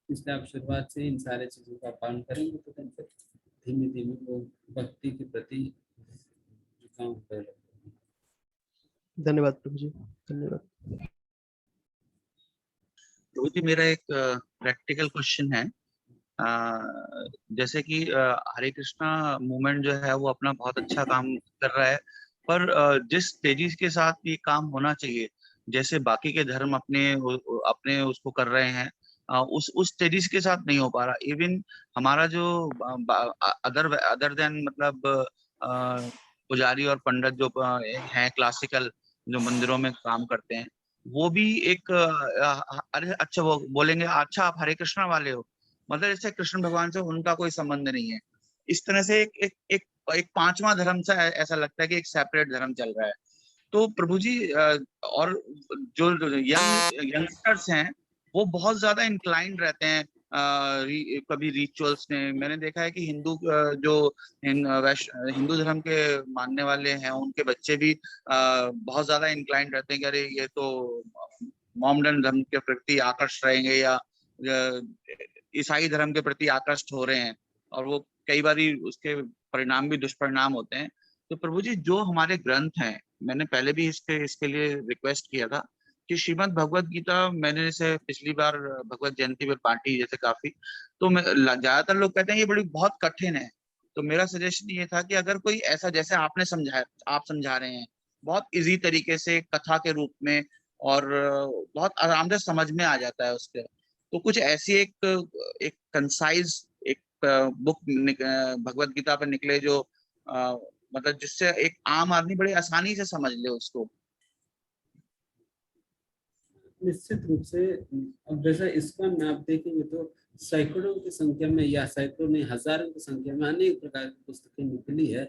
इसलिए आप शुरुआत से इन सारे चीजों का पालन करेंगे तो देन फिर धीमे धीमे वो भक्ति के प्रति झुकाव डेवलप। धन्यवाद प्रभु जी, धन्यवाद। प्रभु जी, मेरा एक प्रैक्टिकल क्वेश्चन है। जैसे कि हरे कृष्णा मूवमेंट जो है वो अपना बहुत अच्छा काम कर रहा है, पर जिस तेजी के साथ ये काम होना चाहिए, जैसे बाकी के धर्म अपने उसको कर रहे हैं, उस तेजी के साथ नहीं हो पा रहा। इवन हमारा जो अदर देन मतलब पुजारी और पंडित जो हैं क्लासिकल, जो मंदिरों में काम करते हैं, वो भी एक अरे अच्छा वो बोलेंगे अच्छा आप हरे कृष्णा वाले हो, मतलब जैसे कृष्ण भगवान से उनका कोई संबंध नहीं है। इस तरह से एक पांचवा धर्म सा ऐसा लगता है कि एक सेपरेट धर्म चल रहा है। तो प्रभु जी और जो यंगस्टर्स हैं वो बहुत ज्यादा इंक्लाइंड रहते हैं कभी रिचुअल्स में। मैंने देखा है कि हिंदू धर्म के मानने वाले हैं उनके बच्चे भी बहुत ज्यादा इंक्लाइंड रहते हैं कि अरे ये तो मोहम्मदन धर्म के प्रति आकर्षित रहेंगे या ईसाई धर्म के प्रति आकर्षित हो रहे हैं, और वो कई बार उसके परिणाम भी दुष्परिणाम होते हैं। तो प्रभु जी, जो हमारे ग्रंथ हैं, मैंने पहले भी इसके लिए रिक्वेस्ट किया था कि श्रीमद् भगवत गीता मैंने इसे पिछली बार भगवत जयंती में बांटी जैसे काफी, तो ज्यादातर लोग कहते हैं ये बहुत कठिन है। तो मेरा सजेशन ये था कि अगर कोई ऐसा जैसे आपने समझाया, आप समझा रहे हैं बहुत इजी तरीके से कथा के रूप में, और बहुत आराम से समझ में आ जाता है उसके, तो कुछ ऐसी एक कंसाइज एक बुक भगवत गीता पर निकले जो मतलब जिससे एक आम आदमी बड़े आसानी से समझ ले उसको। निश्चित रूप से। अब जैसा इसका में आप देखेंगे तो सैकड़ों की संख्या में या सैकड़ों नहीं हजारों की संख्या में अनेक प्रकार की पुस्तकें निकली है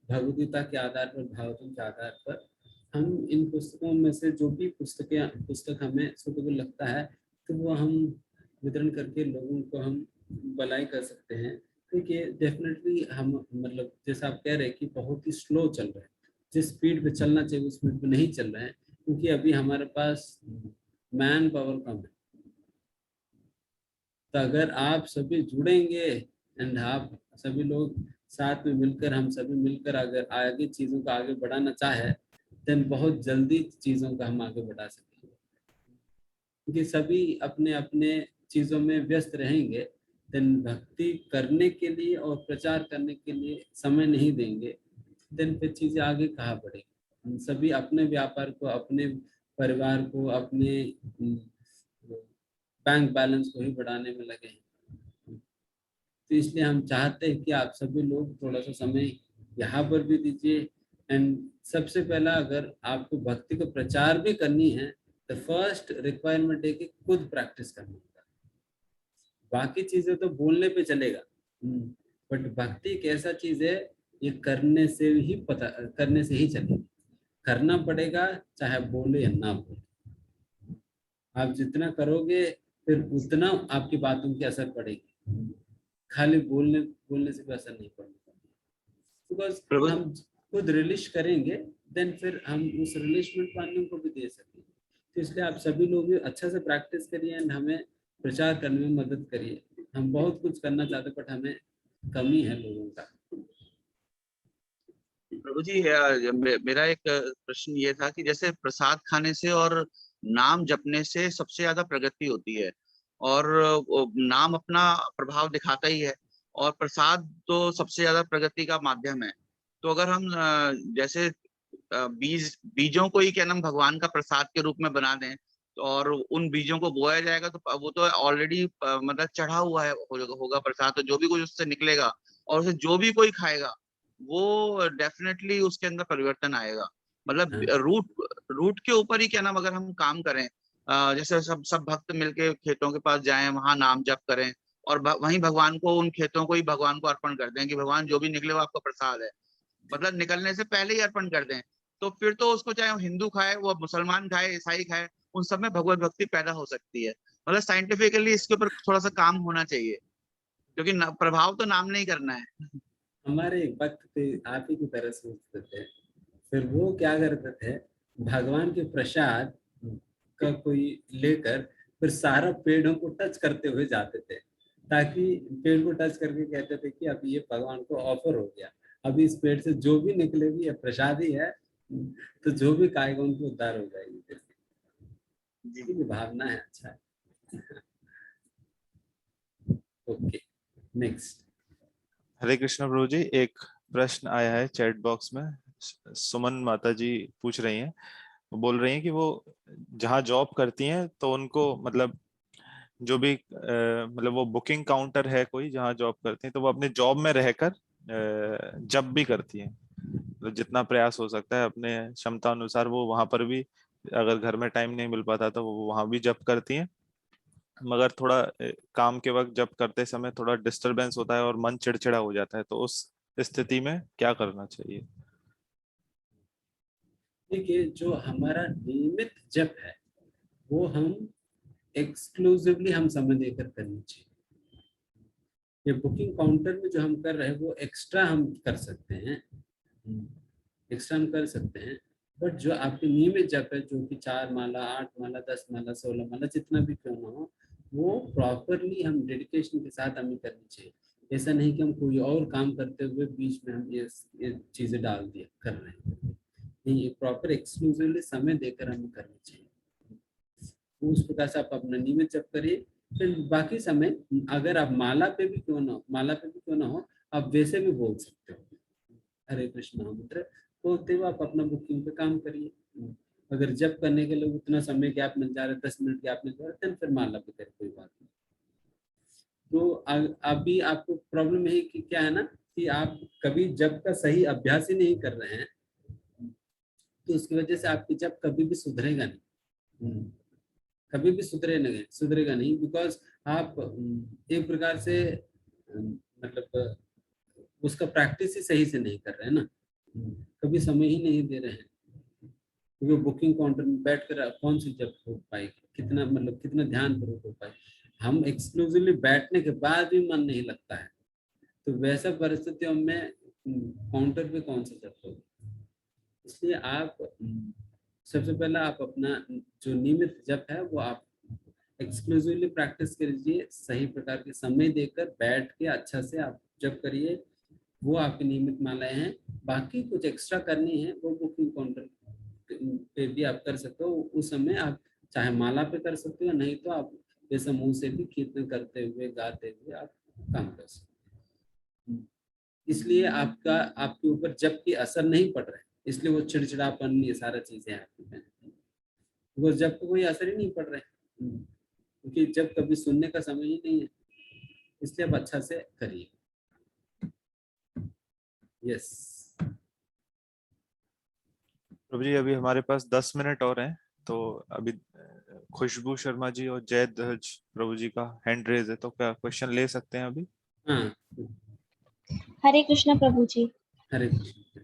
भगवद गीता के आधार पर, भागवतम के आधार पर। हम इन पुस्तकों में से जो भी पुस्तक हमें सुटेबल लगता है तो वो हम वितरण करके लोगों को हम भलाई कर सकते हैं। देखिए डेफिनेटली हम मतलब जैसा आप कह रहे हैं कि बहुत ही स्लो चल रहा है, जिस स्पीड पे चलना चाहिए उस स्पीड पे नहीं चल रहे हैं, क्योंकि अभी हमारे पास मैन पावर कम है। तो अगर आप सभी जुड़ेंगे एंड आप सभी लोग साथ में मिलकर, हम सभी मिलकर अगर आगे चीजों को आगे बढ़ाना चाहे देन बहुत जल्दी चीजों को हम आगे बढ़ा सकेंगे, क्योंकि सभी अपने अपने चीजों में व्यस्त रहेंगे। देन भक्ति करने के लिए और प्रचार करने के लिए समय नहीं देंगे, देन फिर चीजें आगे कहाँ बढ़ेगी। हम सभी अपने व्यापार को, अपने परिवार को, अपने बैंक बैलेंस को ही बढ़ाने में लगे हैं। तो इसलिए हम चाहते हैं कि आप सभी लोग थोड़ा सा समय यहाँ पर भी दीजिए। एंड सबसे पहला, अगर आपको भक्ति को प्रचार भी करनी है तो फर्स्ट रिक्वायरमेंट है कि खुद प्रैक्टिस करना होगा। बाकी चीजें तो बोलने पे चलेगा, बट भक्ति एक ऐसा चीज है ये करने से ही चलेगी। करना पड़ेगा, चाहे बोले या ना बोले। आप जितना करोगे फिर उतना आपकी बातों की असर पड़ेगी। खाली बोलने बोलने से भी असर नहीं पड़ेगा, बिकॉज प्रभु हम खुद रिलीज करेंगे, देन फिर हम उस रिलीजमेंट पाने को भी दे सकेंगे। तो इसलिए आप सभी लोग भी अच्छा से प्रैक्टिस करिए एंड हमें प्रचार करने में मदद करिए। हम बहुत कुछ करना चाहते बट हमें कमी है लोगों का। प्रभु जी मेरा एक प्रश्न ये था कि जैसे प्रसाद खाने से और नाम जपने से सबसे ज्यादा प्रगति होती है, और नाम अपना प्रभाव दिखाता ही है, और प्रसाद तो सबसे ज्यादा प्रगति का माध्यम है। तो अगर हम जैसे बीजों को ही क्या नाम भगवान का प्रसाद के रूप में बना दें, तो और उन बीजों को बोया जाएगा तो वो तो ऑलरेडी मतलब चढ़ा हुआ है होगा प्रसाद, तो जो भी कुछ उससे निकलेगा और उसे जो भी कोई खाएगा वो डेफिनेटली उसके अंदर परिवर्तन आएगा। मतलब रूट के ऊपर ही क्या नाम अगर हम काम करें, जैसे सब भक्त मिलके खेतों के पास जाएं, वहां नाम जप करें और वहीं भगवान को, उन खेतों को ही भगवान को अर्पण कर दें कि भगवान जो भी निकले वो आपका प्रसाद है, मतलब निकलने से पहले ही अर्पण कर दें, तो फिर तो उसको चाहे वो हिंदू खाए, वो मुसलमान खाए, ईसाई खाए, उन सब में भगवत भक्ति पैदा हो सकती है। मतलब साइंटिफिकली इसके ऊपर थोड़ा सा काम होना चाहिए, क्योंकि प्रभाव तो नाम नहीं करना है। हमारे एक भक्त थे, आप ही की तरह सोचते थे। फिर वो क्या करते थे, भगवान के प्रसाद का कोई लेकर फिर सारा पेड़ों को टच करते हुए जाते थे, ताकि पेड़ को टच करके कहते थे कि अब ये भगवान को ऑफर हो गया, अब इस पेड़ से जो भी निकलेगी ये प्रसाद ही है, तो जो भी खाएगा उनको उद्धार हो जाएगी। जी भावना है। अच्छा, ओके, नेक्स्ट। हरे कृष्णा प्रभु जी, एक प्रश्न आया है चैट बॉक्स में। सुमन माता जी पूछ रही हैं, वो बोल रही हैं कि वो जहाँ जॉब करती हैं तो उनको मतलब जो भी मतलब वो बुकिंग काउंटर है कोई जहाँ जॉब करती हैं, तो वो अपने जॉब में रहकर जब भी करती हैं, तो जितना प्रयास हो सकता है अपने क्षमता अनुसार वो वहां पर भी, अगर घर में टाइम नहीं मिल पाता तो वो वहां भी जब करती हैं, मगर थोड़ा काम के वक्त जब करते समय थोड़ा डिस्टरबेंस होता है और मन चिड़चिड़ा हो जाता है, तो उस स्थिति में क्या करना चाहिए? देखिए, जो हमारा नियमित जप है वो हम एक्सक्लूसिवली हम समय देकर करनी चाहिए। ये बुकिंग काउंटर में जो हम कर रहे हैं वो एक्स्ट्रा हम कर सकते हैं, एक्स्ट्रा हम कर सकते हैं, बट जो आपके नियमित जप है, जो कि 4 माला, 8 माला, 10 माला, 16 माला, जितना भी क्यों ना हो, वो प्रॉपरली हम डेडिकेशन के साथ हमें करनी चाहिए। ऐसा नहीं कि हम कोई और काम करते हुए बीच में हम ये चीजें डाल दिए कर रहे हैं। नहीं, ये प्रॉपर एक्सक्लूसिवली समय देकर हमें करनी चाहिए। उस प्रकार से आप अपना नियमित जप करिए। फिर बाकी समय अगर आप माला पे भी क्यों ना हो, आप वैसे भी बोल सकते हो हरे कृष्ण मंत्र बोलते हुए आप अपना बुकिंग पे काम करिए। अगर जप करने के लिए उतना समय गैप मिल जा रहा है, 10 मिनट गैप मिल जा रहा है, फिर माला पे करे, कोई बात नहीं। तो अभी आपको प्रॉब्लम है कि क्या है ना, कि आप कभी जप का सही अभ्यास ही नहीं कर रहे हैं, तो उसकी वजह से आपकी जप कभी भी सुधरेगा नहीं, कभी भी सुधरेगा नहीं, बिकॉज आप एक प्रकार से मतलब उसका प्रैक्टिस ही सही से नहीं कर रहे हैं ना, कभी समय ही नहीं दे रहे हैं, क्योंकि बुकिंग काउंटर में बैठ कर कौन सी जब हो पाएगी, कितना मतलब कितना ध्यान पूर्वक हो पाए। हम एक्सक्लूसिवली बैठने के बाद भी मन नहीं लगता है, तो वैसा परिस्थितियों में काउंटर पे कौन सा जब होगा। इसलिए आप सबसे पहला आप अपना जो नियमित जप है वो आप एक्सक्लूसिवली प्रैक्टिस कीजिए, सही प्रकार के समय देकर बैठ के अच्छा से आप जप करिए, वो आपकी नियमित मालाएं हैं। बाकी कुछ एक्स्ट्रा करनी है वो बुकिंग काउंटर पे भी आप कर सकते हो, उस समय आप चाहे माला पे कर सकते हो, नहीं तो आप जैसे मुंह से भी कीर्तन करते हुए गाते हुए आप काम कर सकते हो। इसलिए आपका आपके ऊपर जप की असर नहीं पड़ रहा है, इसलिए वो चिड़चिड़ापन ये सारा चीजें आपकी में, वो जब को कोई असर ही नहीं पड़ रहा है, क्योंकि जब कभी सुनने का समय ही नहीं है, इसलिए आप अच्छा से करिए। यस प्रभु जी, अभी हमारे पास 10 मिनट और हैं, तो अभी खुशबू शर्मा जी और जय ध्वज प्रभु जी का हैंड रेज है, तो क्या क्वेश्चन ले सकते हैं अभी? हाँ, हरे कृष्ण प्रभु जी। हरे कृष्ण।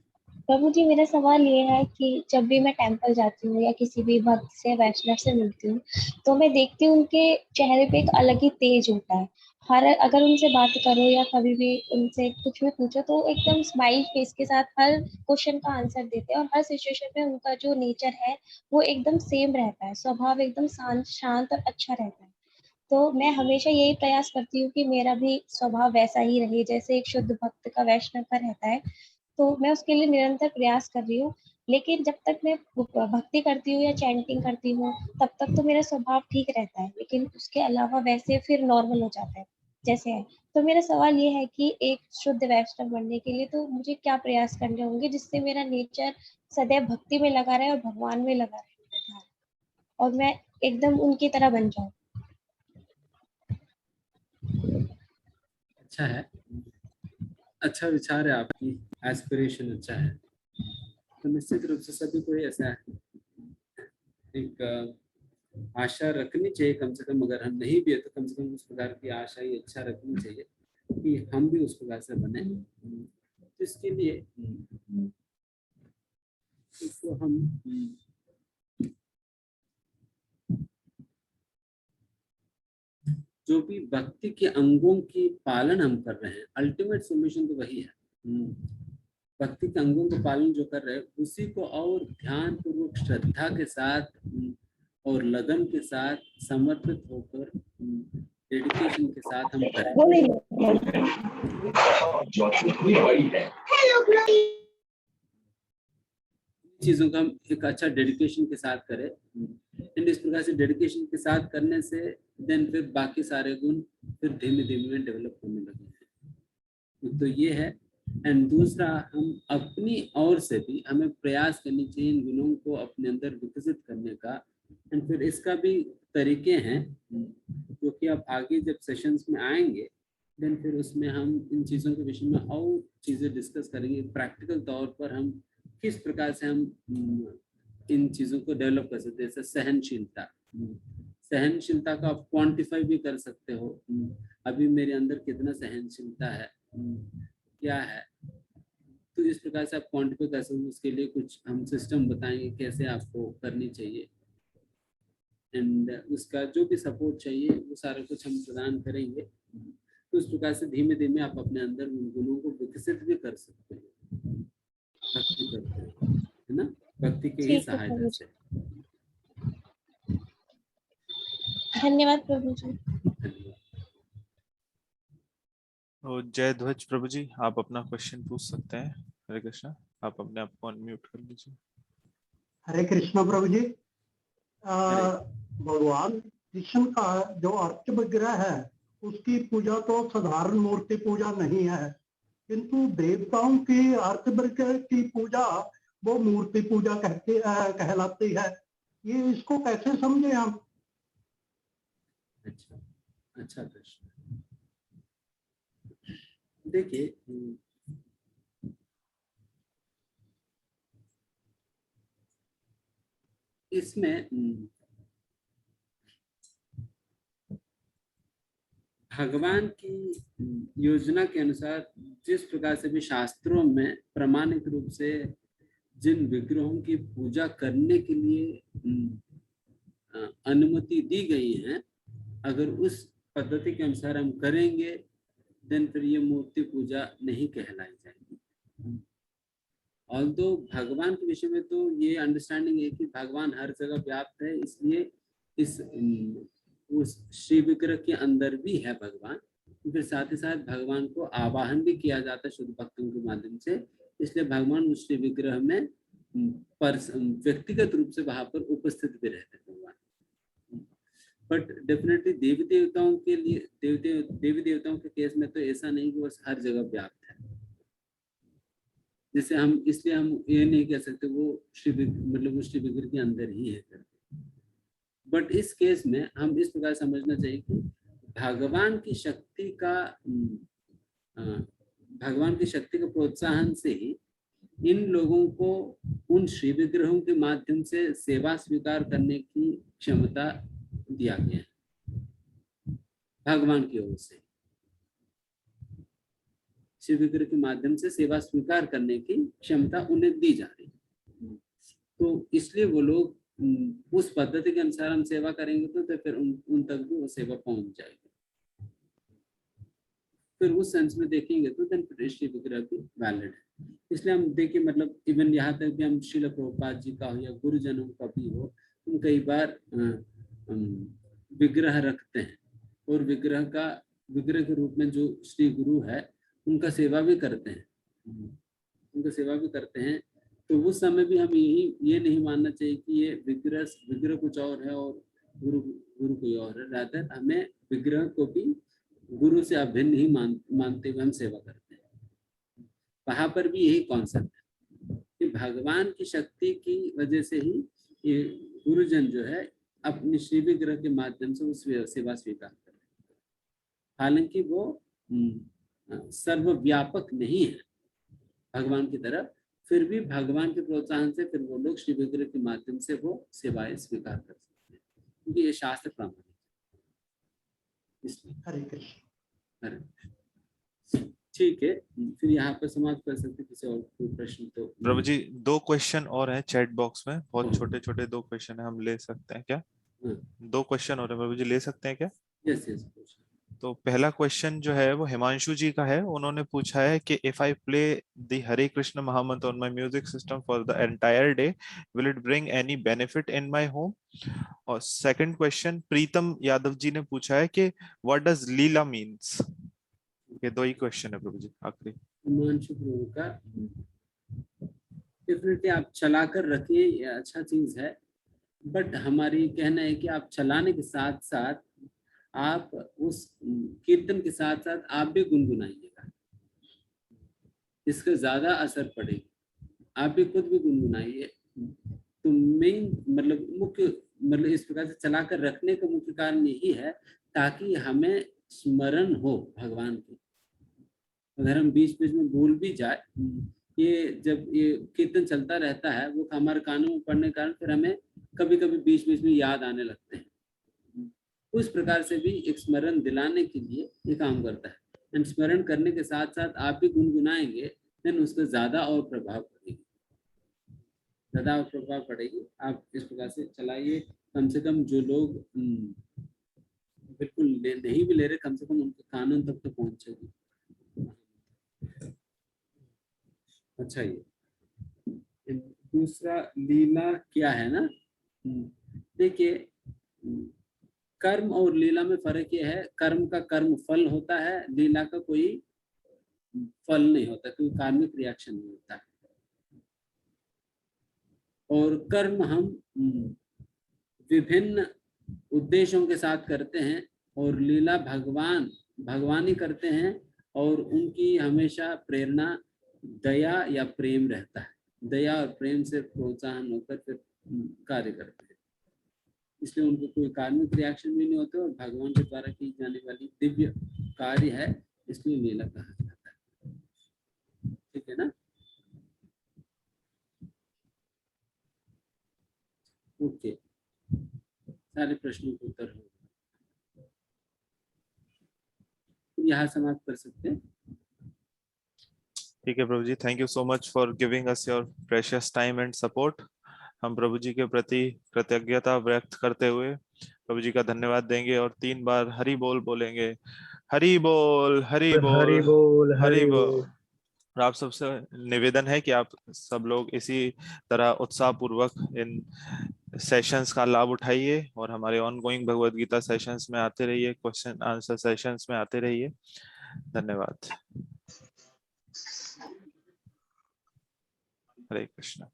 प्रभु जी, मेरा सवाल ये है कि जब भी मैं टेंपल जाती हूँ या किसी भी भक्त से वैष्णव से मिलती हूँ, तो मैं देखती हूँ उनके चेहरे पे एक अलग ही तेज होता है। हर अगर उनसे बात करो या कभी भी उनसे कुछ भी पूछो तो एकदम स्माइल फेस के साथ हर क्वेश्चन का आंसर देते हैं, और हर सिचुएशन में उनका जो नेचर है वो एकदम सेम रहता है, स्वभाव एकदम शांत शांत और अच्छा रहता है। तो मैं हमेशा यही प्रयास करती हूँ कि मेरा भी स्वभाव वैसा ही रहे जैसे एक शुद्ध भक्त का वैष्णव का रहता है। तो मैं उसके लिए निरंतर प्रयास कर रही हूँ। लेकिन जब तक मैं भक्ति करती हूँ या चैंटिंग करती हूँ, तब तक तो मेरा स्वभाव ठीक रहता है, लेकिन उसके अलावा वैसे फिर नॉर्मल हो जाता है जैसे है। तो मेरा सवाल ये है कि एक शुद्ध वैष्णव बनने के लिए तो मुझे क्या प्रयास करने होंगे जिससे मेरा नेचर सदैव भक्ति में लगा रहे और भगवान में लगा रहे, और मैं एकदम उनकी तरह बन जाऊं। अच्छा है, अच्छा विचार है आपकी, एस्पिरेशन अच्छा है। तो निश्चित रूप से सभी को ऐसा एक आशा रखनी चाहिए कम से कम, अगर हम नहीं भी है तो कम से कम उस प्रकार की आशा ही अच्छा रखनी चाहिए कि हम भी उस प्रकार से बने, जिसके लिए इसको हम जो भी भक्ति के अंगों की पालन हम कर रहे हैं, अल्टीमेट सॉल्यूशन तो वही है। भक्ति के अंगों का पालन जो कर रहे हैं उसी को और ध्यान पूर्वक श्रद्धा के साथ और लगन के साथ समर्पित होकर डेडिकेशन के साथ हम करें। चीजों का हम एक अच्छा डेडिकेशन के साथ करें, एंड इस प्रकार से डेडिकेशन के साथ करने से देन फिर बाकी सारे गुण फिर धीमे धीमे डेवलप होने लगे हैं। तो ये है। एंड दूसरा, हम अपनी ओर से भी हमें प्रयास करनी चाहिए इन गुणों को अपने अंदर विकसित करने का। एंड फिर इसका भी तरीके हैं जो कि आप आगे जब सेशंस में आएंगे देन फिर उसमें हम इन चीज़ों के विषय में और चीज़ें डिस्कस करेंगे। प्रैक्टिकल तौर पर हम किस प्रकार से हम इन चीज़ों को डेवलप कर सकते हैं। जैसे सहनशीलता, सहनशीलता को आप क्वांटिफाई भी कर सकते हो। अभी मेरे अंदर कितना सहनशीलता है, क्या है, तो इस प्रकार से आप क्वांटिफाई कर सकते हो। उसके लिए कुछ हम सिस्टम बताएंगे कैसे आपको करनी चाहिए, एंड उसका जो भी सपोर्ट चाहिए वो सारा कुछ हम प्रदान करेंगे। तो उस प्रकार से धीमे धीमे आप अपने अंदर उन गुणों को विकसित भी कर सकते हैं भक्ति करते हैं, है ना, भक्ति के ही सहायता से। धन्यवाद प्रभु जी। तो जय ध्वज प्रभु जी, आप अपना क्वेश्चन पूछ सकते हैं। हरे कृष्णा, आप अपने आप को अनम्यूट कर लीजिए। हरे कृष्णा प्रभु जी। भगवान कृष्ण का जो अर्च विग्रह है उसकी पूजा तो साधारण मूर्ति पूजा नहीं है, किंतु देवताओं की अर्च विग्रह की पूजा वो मूर्ति पूजा कहलाती है। ये इसको कैसे समझे हम? अच्छा, अच्छा प्रश्न। देखिए, इसमें भगवान की योजना के अनुसार जिस प्रकार से भी शास्त्रों में प्रमाणित रूप से जिन विग्रहों की पूजा करने के लिए अनुमति दी गई है, अगर उस पद्धति के अनुसार हम करेंगे देन फिर ये मूर्ति पूजा नहीं कहलाई जाएगी। और तो भगवान के विषय में तो ये अंडरस्टैंडिंग है कि भगवान हर जगह व्याप्त है, इसलिए इस उस श्री विग्रह के अंदर भी है भगवान। फिर साथ ही साथ भगवान को आवाहन भी किया जाता है शुद्ध भक्तों के माध्यम से, इसलिए भगवान उस श्री विग्रह में व्यक्तिगत रूप से वहां पर उपस्थित भी रहते हैं भगवान। बट डेफिनेटली देवी देवताओं के लिए देवी देवताओं के केस में तो ऐसा नहीं कि वो हर जगह व्याप्त है। जैसे हम इसलिए हम ये नहीं कह सकते वो मतलब उस श्री विग्रह के अंदर ही है करके। बट इस केस में हम इस प्रकार समझना चाहिए कि भगवान की शक्ति का प्रोत्साहन से ही इन लोगों को उन श्री विग्रहों के माध्यम से सेवा स्वीकार करने की क्षमता दिया गया है भगवान की ओर से। शिव विग्रह के माध्यम से सेवा स्वीकार करने की क्षमता उन्हें दी जा रही है। तो इसलिए वो लोग उस पद्धति के अनुसार हम सेवा करेंगे तो फिर उन तक भी वो सेवा पहुंच जाएगी। फिर उस सेंस में देखेंगे तो देन श्री विग्रह भी वैलिड है। इसलिए हम देखिए मतलब इवन यहाँ तक भी हम श्रील प्रभुपाद जी का हो या गुरुजनों का भी हो, हम कई बार विग्रह रखते हैं और विग्रह के रूप में जो श्री गुरु है उनका सेवा भी करते हैं, तो उस समय भी हमें ये नहीं मानना चाहिए कि ये विग्रह कुछ और है और गुरु कोई और है। रादर हमें विग्रह को भी गुरु से अभिन्न ही मानते हुए हम सेवा करते हैं। वहां पर भी यही कॉन्सेप्ट है कि भगवान की शक्ति की वजह से ही ये गुरुजन जो है अपनी श्री विग्रह के माध्यम से उस सेवा स्वीकार कर रहे हैं। हालांकि वो सर्वव्यापक नहीं है भगवान की तरफ, फिर भी भगवान के प्रोत्साहन से फिर वो लोग श्री विग्रह के माध्यम से वो सेवाएं स्वीकार कर सकते हैं, क्योंकि ये शास्त्र प्रमाणित है। इसलिए हरे कृष्ण। ठीक है, फिर यहाँ पर समाप्त कर सकते हैं। किसी और कोई प्रश्न तो प्रभु जी 2 क्वेश्चन और हैं चैट बॉक्स में, बहुत छोटे छोटे 2 क्वेश्चन है, हम ले सकते हैं क्या? 2 क्वेश्चन और है प्रभु जी, ले सकते हैं क्या? यस। तो पहला क्वेश्चन जो है वो हिमांशु जी का है। उन्होंने पूछा है कि इफ आई प्ले द हरे कृष्ण महामंत्र on my music system for the entire day will it bring any benefit in my home? और सेकंड क्वेश्चन प्रीतम यादव जी ने पूछा है कि व्हाट डज लीला मीन्स? ये 2 ही क्वेश्चन है प्रभु जी आखिरी। हिमांशु प्रभु का डेफिनेटली आप चला कर रखिए, ये अच्छा चीज है, बट हमारी कहना है कि आप चलाने के साथ साथ आप उस कीर्तन के साथ साथ आप भी गुनगुनाइएगा, इसका ज्यादा असर पड़ेगा। आप भी खुद भी गुनगुनाइए। तो मेन मतलब इस प्रकार से चला कर रखने का मुख्य कारण यही है ताकि हमें स्मरण हो भगवान की। अगर हम बीच बीच में भूल भी जाए, ये जब ये कीर्तन चलता रहता है वो हमारे कानों में पड़ने के कारण फिर हमें कभी कभी बीच बीच में याद आने लगते हैं। उस प्रकार से भी एक स्मरण दिलाने के लिए ये काम करता है। एंड स्मरण करने के साथ साथ आप भी गुनगुनाएंगे देन उसका ज्यादा और प्रभाव पड़ेगी। आप इस प्रकार से चलाइए। कम से कम जो लोग बिल्कुल नहीं भी ले रहे, कम से कम उनके कानून तक तो पहुंचेगी। अच्छा, ये दूसरा लीला क्या है ना, देखिए कर्म और लीला में फर्क ये है, कर्म का कर्म फल होता है, लीला का कोई फल नहीं होता, कोई कार्मिक रिएक्शन नहीं होता है। और कर्म हम विभिन्न उद्देश्यों के साथ करते हैं और लीला भगवान ही करते हैं और उनकी हमेशा प्रेरणा दया या प्रेम रहता है। दया और प्रेम से प्रोत्साहन होकर फिर कार्य करते हैं, इसलिए उनको कोई कार्मिक रिएक्शन भी नहीं होता और भगवान के द्वारा की जाने वाली दिव्य कार्य है, इसलिए लीला कहा जाता है। ठीक है ना? ओके, सारे प्रश्नों के उत्तर हो यहाँ समाप्त कर सकते हैं। ठीक है Prabhu ji, thank you so much for giving us your precious time and support. हम प्रभु जी के प्रति कृतज्ञता व्यक्त करते हुए प्रभु जी का धन्यवाद देंगे और 3 बार हरि बोल बोलेंगे। हरि बोल, हरि बोल, हरि बोल, हरि बोल। आप सबसे निवेदन है कि आप सब लोग इसी तरह उत्साह पूर्वक इन सेशंस का लाभ उठाइए और हमारे ऑनगोइंग भगवत गीता सेशंस में आते रहिए, क्वेश्चन आंसर सेशंस में आते रहिए। धन्यवाद। हरे कृष्ण।